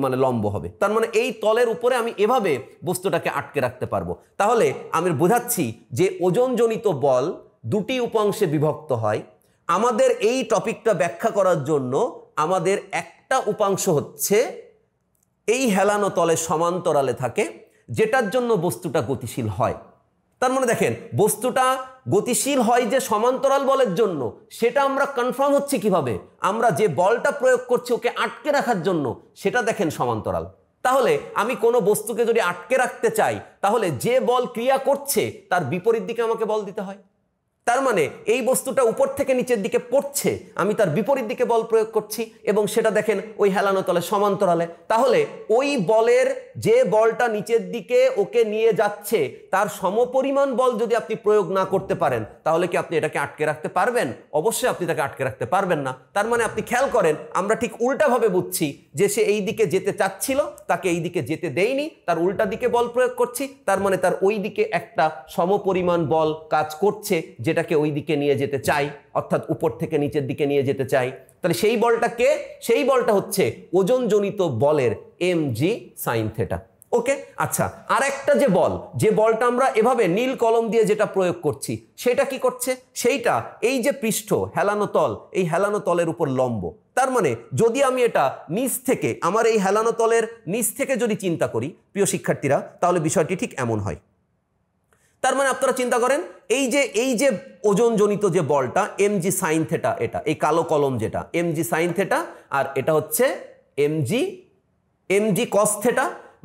মানে লম্ব হবে, তার মানে এই তলের উপরে আমি এভাবে বস্তুটাকে আটকে রাখতে পারবো। তাহলে আমি বোঝাচ্ছি যে ওজনজনিত বল দুটি উপাংশে বিভক্ত হয়। আমাদের এই টপিকটা ব্যাখ্যা করার জন্য আমাদের একটা উপাংশ হচ্ছে এই হেলানো তলে সমান্তরালে থাকে, যেটার জন্য বস্তুটা গতিশীল হয়। তার মানে দেখেন বস্তুটা গতিশীল হয় যে সমান্তরাল বলের জন্য, সেটা আমরা কনফার্ম হচ্ছে কিভাবে? আমরা যে বলটা প্রয়োগ করছি ওকে আটকে রাখার জন্য, সেটা দেখেন সমান্তরাল। তাহলে আমি কোনো বস্তুকে যদি আটকে রাখতে চাই তাহলে যে বল ক্রিয়া করছে তার বিপরীত দিকে আমাকে বল দিতে হয়। তার মানে এই বস্তুটা উপর থেকে নিচের দিকে পড়ছে, আমি তার বিপরীত দিকে বল প্রয়োগ করছি, এবং সেটা দেখেন ওই হেলানো তলে সমান্তরালে। তাহলে ওই বলের যে বলটা নিচের দিকে ওকে নিয়ে যাচ্ছে তার সমপরিমাণ বল যদি আপনি প্রয়োগ না করতে পারেন তাহলে কি আপনি এটাকে আটকে রাখতে পারবেন? অবশ্যই আপনি তাকে আটকে রাখতে পারবেন না। তার মানে আপনি খেয়াল করেন আমরা ঠিক উল্টাভাবে বুঝছি যে সে এই দিকে যেতে চাচ্ছিল, তাকে এই দিকে যেতে দেয়নি, তার উল্টা দিকে বল প্রয়োগ করছি। তার মানে তার ওই দিকে একটা সমপরিমাণ বল কাজ করছে যেটাকে ওই দিকে নিয়ে যেতে চাই, অর্থাৎ উপর থেকে নিচের দিকে নিয়ে যেতে চাই। তাহলে সেই বলটা কে? সেই বলটা হচ্ছে ওজনজনিত বলের mg sin θ। ওকে, আচ্ছা, আর একটা যে বলটা আমরা এভাবে নীল কলম দিয়ে যেটা প্রয়োগ করছি সেটা কি করছে? সেইটা এই যে পৃষ্ঠ হেলানো তল, এই হেলানো তলের উপর লম্ব। তার মানে যদি আমি এটা নিচ থেকে, আমার এই হেলানো তলের নিচ থেকে যদি চিন্তা করি প্রিয় শিক্ষার্থীরা, তাহলে বিষয়টি ঠিক এমন হয়। তার মানে আপনারা চিন্তা করেন এই যে ওজনজনিত যে বলটা mg sin θ, এটা এই কালো কলম যেটা mg sin θ, আর এটা হচ্ছে mg cos θ,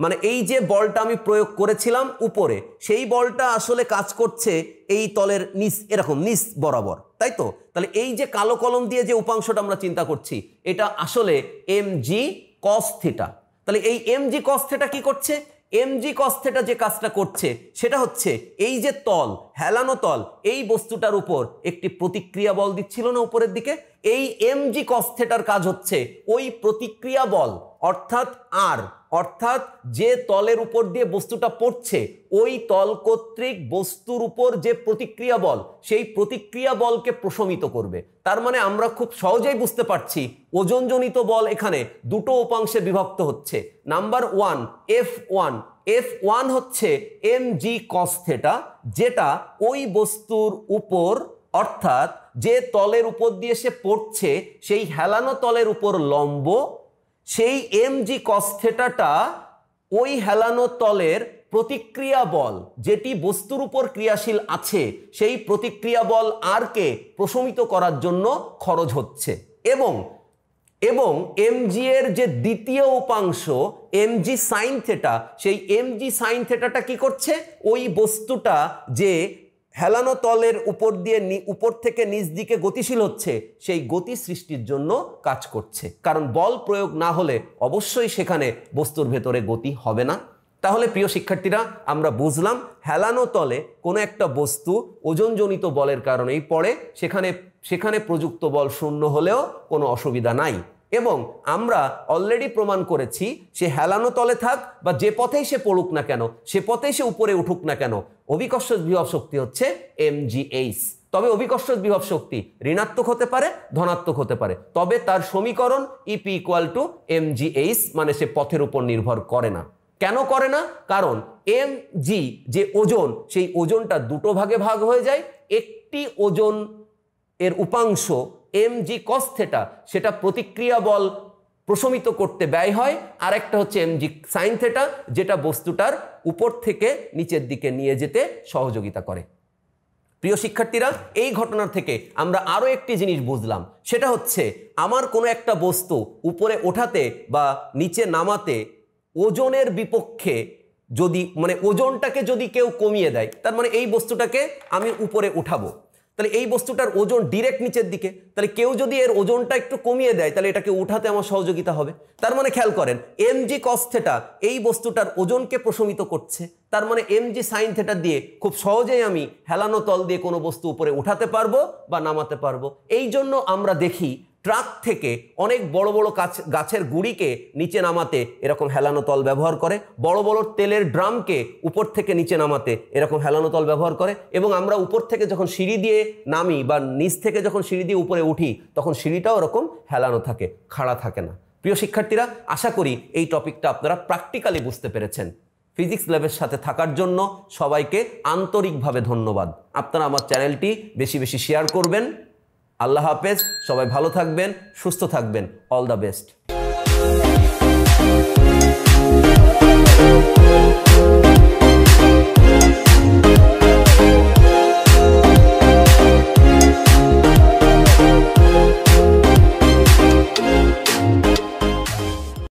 মানে এই যে বলটা আমি প্রয়োগ করেছিলাম উপরে, সেই বলটা আসলে কাজ করছে এই তলের নিচ, এরকম নিচ বরাবর, তাই তো? তাহলে এই যে কালো কলম দিয়ে যে উপাংশটা আমরা চিন্তা করছি, এটা আসলে mg cos থিটা। তাহলে এই mg cos থিটা কি করছে? mg cos থিটা যে কাজটা করছে সেটা হচ্ছে এই যে তল, হেলানো তল, এই বস্তুটার উপর একটি প্রতিক্রিয়া বল দিচ্ছিল না উপরের দিকে, এই mg cos থিটার কাজ হচ্ছে ওই প্রতিক্রিয়া বল অর্থাৎ যে তলের উপর দিয়ে বস্তুটা পড়ছে ওই তল কর্তৃক বস্তুর উপর যে প্রতিক্রিয়া বল, সেই প্রতিক্রিয়া বলকে প্রশমিত করবে। তার মানে আমরা খুব সহজেই বুঝতে পারছি ওজনজনিত বল এখানে দুটো উপাংশে বিভক্ত হচ্ছে। নাম্বার 1 F1 হচ্ছে mg cos থিটা, যেটা ওই বস্তুর উপর অর্থাৎ যে তলের উপর দিয়ে সে পড়ছে সেই হেলানো তলের উপর লম্ব, সেই mg cos থিটাটা ওই হেলানো তলের প্রতিক্রিয়া বল যেটি বস্তুর উপর ক্রিয়াশীল আছে সেই প্রতিক্রিয়া বল আর কে প্রশমিত করার জন্য খরচ হচ্ছে। এবং mg এর যে দ্বিতীয় উপাংশ mg sin থিটা, সেই mg sin থিটাটা কি করছে? ওই বস্তুটা যে হেলানো তলের উপর থেকে নিচ দিকে গতিশীল হচ্ছে সেই গতি সৃষ্টির জন্য কাজ করছে, কারণ বল প্রয়োগ না হলে অবশ্যই সেখানে বস্তুর ভেতরে গতি হবে না। তাহলে প্রিয় শিক্ষার্থীরা, আমরা বুঝলাম হেলানো তলে কোনো একটা বস্তু ওজনজনিত বলের কারণেই পড়ে, সেখানে প্রযুক্ত বল শূন্য হলেও কোনো অসুবিধা নাই। এবং আমরা অলরেডি প্রমাণ করেছি সে হেলানো তলে থাক বা যে পথেই সে পড়ুক না কেন, সে পথেই সে উপরে উঠুক না কেন, অভিকর্ষজ বিভব শক্তি হচ্ছে mgh। তবে অভিকর্ষজ বিভব শক্তি ঋণাত্মক হতে পারে, ধনাত্মক হতে পারে, তবে তার সমীকরণ EP = mgh, মানে সে পথের উপর নির্ভর করে না। কেন করে না? কারণ mg যে ওজন, সেই ওজনটা দুটো ভাগে ভাগ হয়ে যায়। একটি ওজন এর উপাংশ mg cos থিটা, সেটা প্রতিক্রিয়া বল প্রশমিত করতে ব্যয় হয়, আর একটা হচ্ছে mg sin থিটা, যেটা বস্তুটার উপর থেকে নিচের দিকে নিয়ে যেতে সহযোগিতা করে। প্রিয় শিক্ষার্থীরা, এই ঘটনা থেকে আমরা আরো একটি জিনিস বুঝলাম, সেটা হচ্ছে আমার কোনো একটা বস্তু উপরে ওঠাতে বা নিচে নামাতে ওজনের বিপক্ষে যদি, মানে ওজনটাকে যদি কেউ কমিয়ে দেয়, তার মানে এই বস্তুটাকে আমি উপরে উঠাবো, তাহলে এই বস্তুটার ওজন ডিরেক্ট নিচের দিকে, তাহলে কেউ যদি এর ওজনটা একটু কমিয়ে দেয় তাহলে এটাকে উঠাতে আমার সহযোগিতা হবে। তার মানে খেয়াল করেন mg cos থিটা এই বস্তুটার ওজনকে প্রশমিত করছে, তার মানে mg sin থিটা দিয়ে খুব সহজেই আমি হেলানো তল দিয়ে কোনো বস্তু উপরে উঠাতে পারবো বা নামাতে পারবো। এই জন্য আমরা দেখি ট্রাক থেকে অনেক বড় বড় গাছের গুঁড়িকে নিচে নামাতে এরকম হেলানো তল ব্যবহার করে, বড় বড় তেলের ড্রামকে উপর থেকে নিচে নামাতে এরকম হেলানো তল ব্যবহার করে, এবং আমরা উপর থেকে যখন সিঁড়ি দিয়ে নামি বা নিচ থেকে যখন সিঁড়ি দিয়ে উপরে উঠি তখন সিঁড়িটাও এরকম হেলানো থাকে, খাড়া থাকে না। প্রিয় শিক্ষার্থীরা, আশা করি এই টপিকটা আপনারা প্র্যাকটিক্যালি বুঝতে পেরেছেন। ফিজিক্স ল্যাবের সাথে থাকার জন্য সবাইকে আন্তরিকভাবে ধন্যবাদ। আপনারা আমার চ্যানেলটি বেশি বেশি শেয়ার করবেন। আল্লাহ হাফেজ, সবাই ভালো থাকবেন, সুস্থ থাকবেন। All the best.